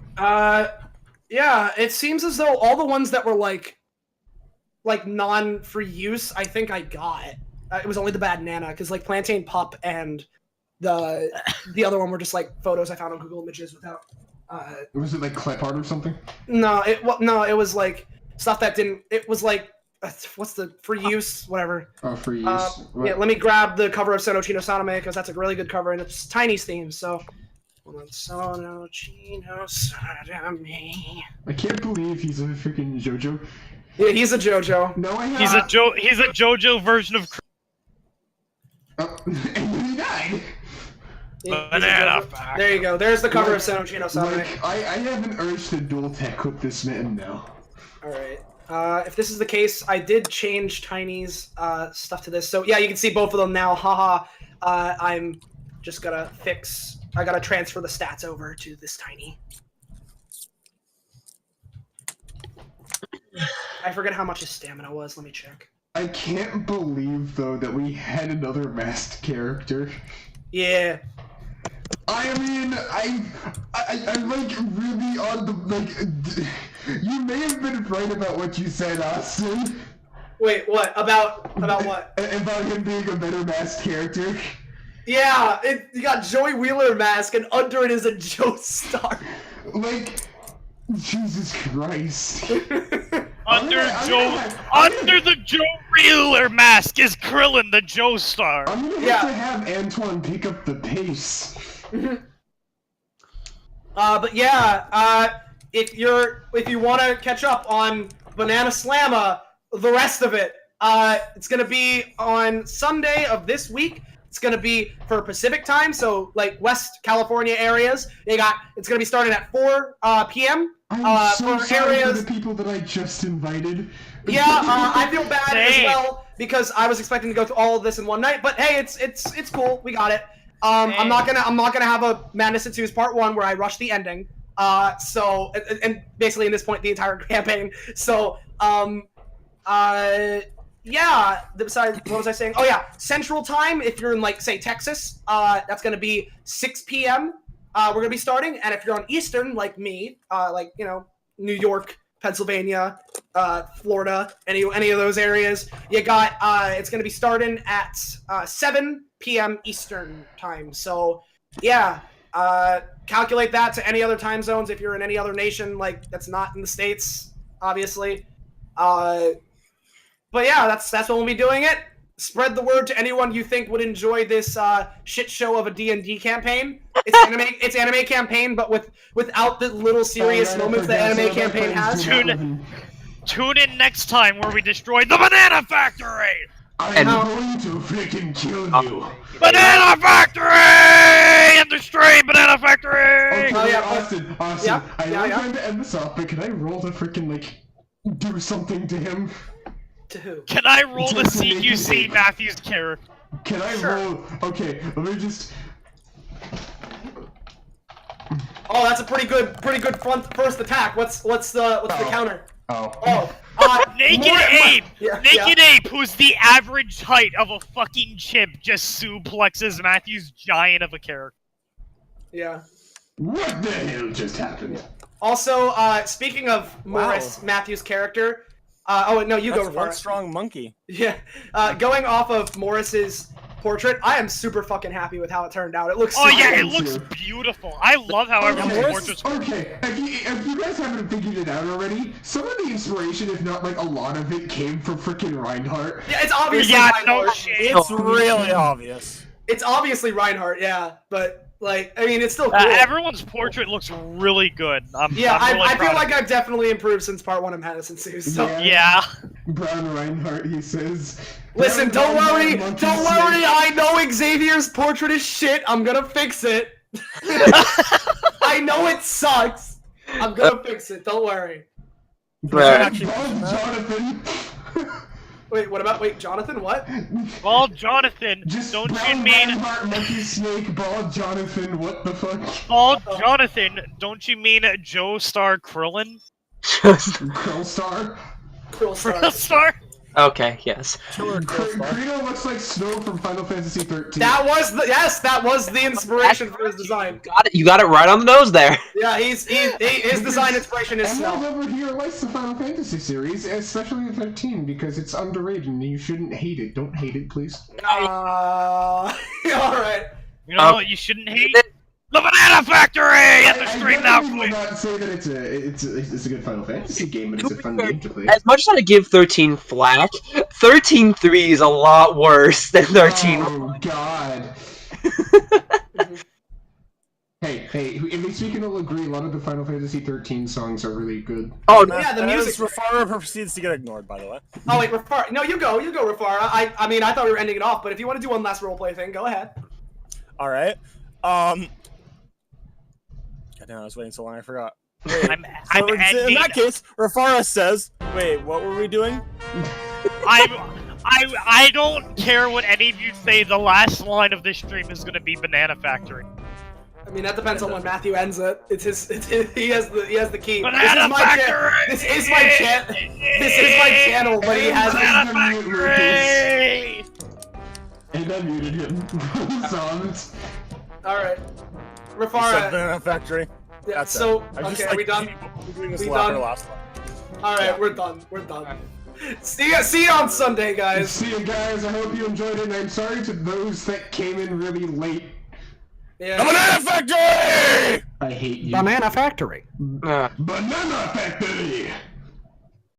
Yeah, it seems as though all the ones that were, like non-free use, I think I got. It was only the Bad Nana, because, like, Plantain Pup and the other one were just, like, photos I found on Google Images without... Was it like clip art or something? No, it was, like, stuff that didn't... It was, like... what's the free use? Whatever. Oh, for use. Yeah, let me grab the cover of Sono Chino Sadame, because that's a really good cover, and it's Tiny's theme, so... Hold on, Sono Chino Sadame... I can't believe he's a freaking JoJo. Yeah, he's a JoJo. No, I have. He's a JoJo version of Oh, and then he died. He's a Banana JoJo. Factory. There you go, there's the cover of Sono Chino Sadame. Like, I have an urge to dual tech with this man now. Alright. If this is the case, I did change Tiny's stuff to this. So yeah, you can see both of them now. Haha. I'm just gonna fix. I gotta transfer the stats over to this Tiny. I forget how much his stamina was. Let me check. I can't believe though that we had another masked character. Yeah. I mean, I'm like really on the like. You may have been right about what you said, Austin. Wait, what? About what? About him being a better masked character. Yeah, you got Joey Wheeler mask, and under it is a Joestar. Like, Jesus Christ. Under the Joe Wheeler mask is Krillin the Joestar. I'm gonna have to have Antoine pick up the pace. But yeah, if you want to catch up on Banana Slamma, the rest of it, it's gonna be on Sunday of this week. It's gonna be for Pacific time, so like West California areas. It's gonna be starting at 4 p.m. I'm so for sorry areas. for the people that I just invited. Yeah, I feel bad as Same. well because I was expecting to go through all of this in one night. But hey, it's cool. We got it. I'm not gonna have a Madness Ensues Part 1 where I rush the ending. So and basically in this point the entire campaign. So yeah. Besides, what was I saying? Oh yeah, Central Time. If you're in like say Texas, that's gonna be 6 p.m. We're gonna be starting, and if you're on Eastern like me, like you know New York, Pennsylvania, Florida, any of those areas, you got it's gonna be starting at 7 p.m. Eastern time. So yeah, calculate that to any other time zones if you're in any other nation like that's not in the States, obviously. But yeah, that's when we'll be doing it. Spread the word to anyone you think would enjoy this shit show of a D&D campaign. It's anime campaign, but without the little serious moments that anime campaign has. Tune in next time where we destroy the Banana Factory! I'm going to freaking kill you. Banana Factory! And destroy Banana Factory! Okay, Oh, yeah, Austin, yeah, I know I'm yeah. trying to end this off, but can I roll to freaking like do something to him? To who? Can I roll the Just make CQC it- Matthews character? Can I Sure. roll? Okay, let me just. Oh, that's a pretty good first attack. What's the counter? Oh. Naked more- Ape! Yeah, Naked Ape, who's the average height of a fucking chimp, just suplexes Matthew's giant of a character. Yeah. What the hell just happened? Also, speaking of Morris Matthews' character, oh no, you go That's for one it. strong monkey. Yeah, going off of Morris's portrait, I am super fucking happy with how it turned out. It looks. Oh super yeah, good. it looks beautiful. I love how everyone's Okay, portraits. okay. If you guys haven't figured it out already, some of the inspiration, if not like a lot of it, came from freaking Reinhardt. Yeah, it's obviously Yeah, Reinhardt. no shit. It's really obvious. It's obviously Reinhardt, yeah, but like, I mean, it's still cool. Everyone's portrait looks really good. I'm really I feel proud like of I've definitely improved since part 1 of Madison Ensues. So. Yeah. it. Yeah. Brown Reinhardt, he says. Listen, don't Brown worry, Reinhardt, don't monkey worry. snake. I know Xavier's portrait is shit. I'm gonna fix it. I know it sucks. I'm gonna fix it. Don't worry. Bruh. Jonathan. Wait, what about? Wait, Jonathan? What? Bald Jonathan, Just don't you Brown mean Reinhardt, monkey snake, bald Jonathan. What the fuck? Bald Jonathan? Don't you mean Joestar Krillin? Krillstar. Krillstar. Krillstar? Okay, yes. Killer Krillstar. Krito looks like Snow from Final Fantasy 13. That was the inspiration for his design. You got it right on the nose there. Yeah, his design inspiration is Everyone Snow. over here likes the Final Fantasy series, especially 13, because it's underrated and you shouldn't hate it. Don't hate it, please. All right. You know what you shouldn't hate? The Banana Factory! End the stream now, I will please! not say that it's a good Final Fantasy game, and it's a fun game to play. As much as I give 13 flack, 13-3 is a lot worse than 13. Oh god. Hey, if we speak, will agree, a lot of the Final Fantasy 13 songs are really good. Oh, Yeah, the music. Rafara proceeds to get ignored, by the way. Oh wait, Rafara. No, you go, Rafara. I mean, I thought we were ending it off, but if you want to do one last roleplay thing, go ahead. All right. God damn, I was waiting so long, I forgot. I'm So in ending. that case, Rafara says, "Wait, what were we doing?" I don't care what any of you say. The last line of this stream is gonna be Banana Factory. I mean, that depends on when Matthew ends it. It's his. He has the key. Banana Factory! This is my channel. This is my channel, but he has Banana it. Factory! And I muted him. Songs. All right, He said Rafara. Banana Factory. Yeah, That's so it. I just okay, are we done? Doing this We last done? last one. All right, Yeah. we're done. We're done. See you on Sunday, guys. See you guys. I hope you enjoyed it. And I'm sorry to those that came in really late. Yeah. The Banana Factory! I hate you. Banana Factory. Banana Factory!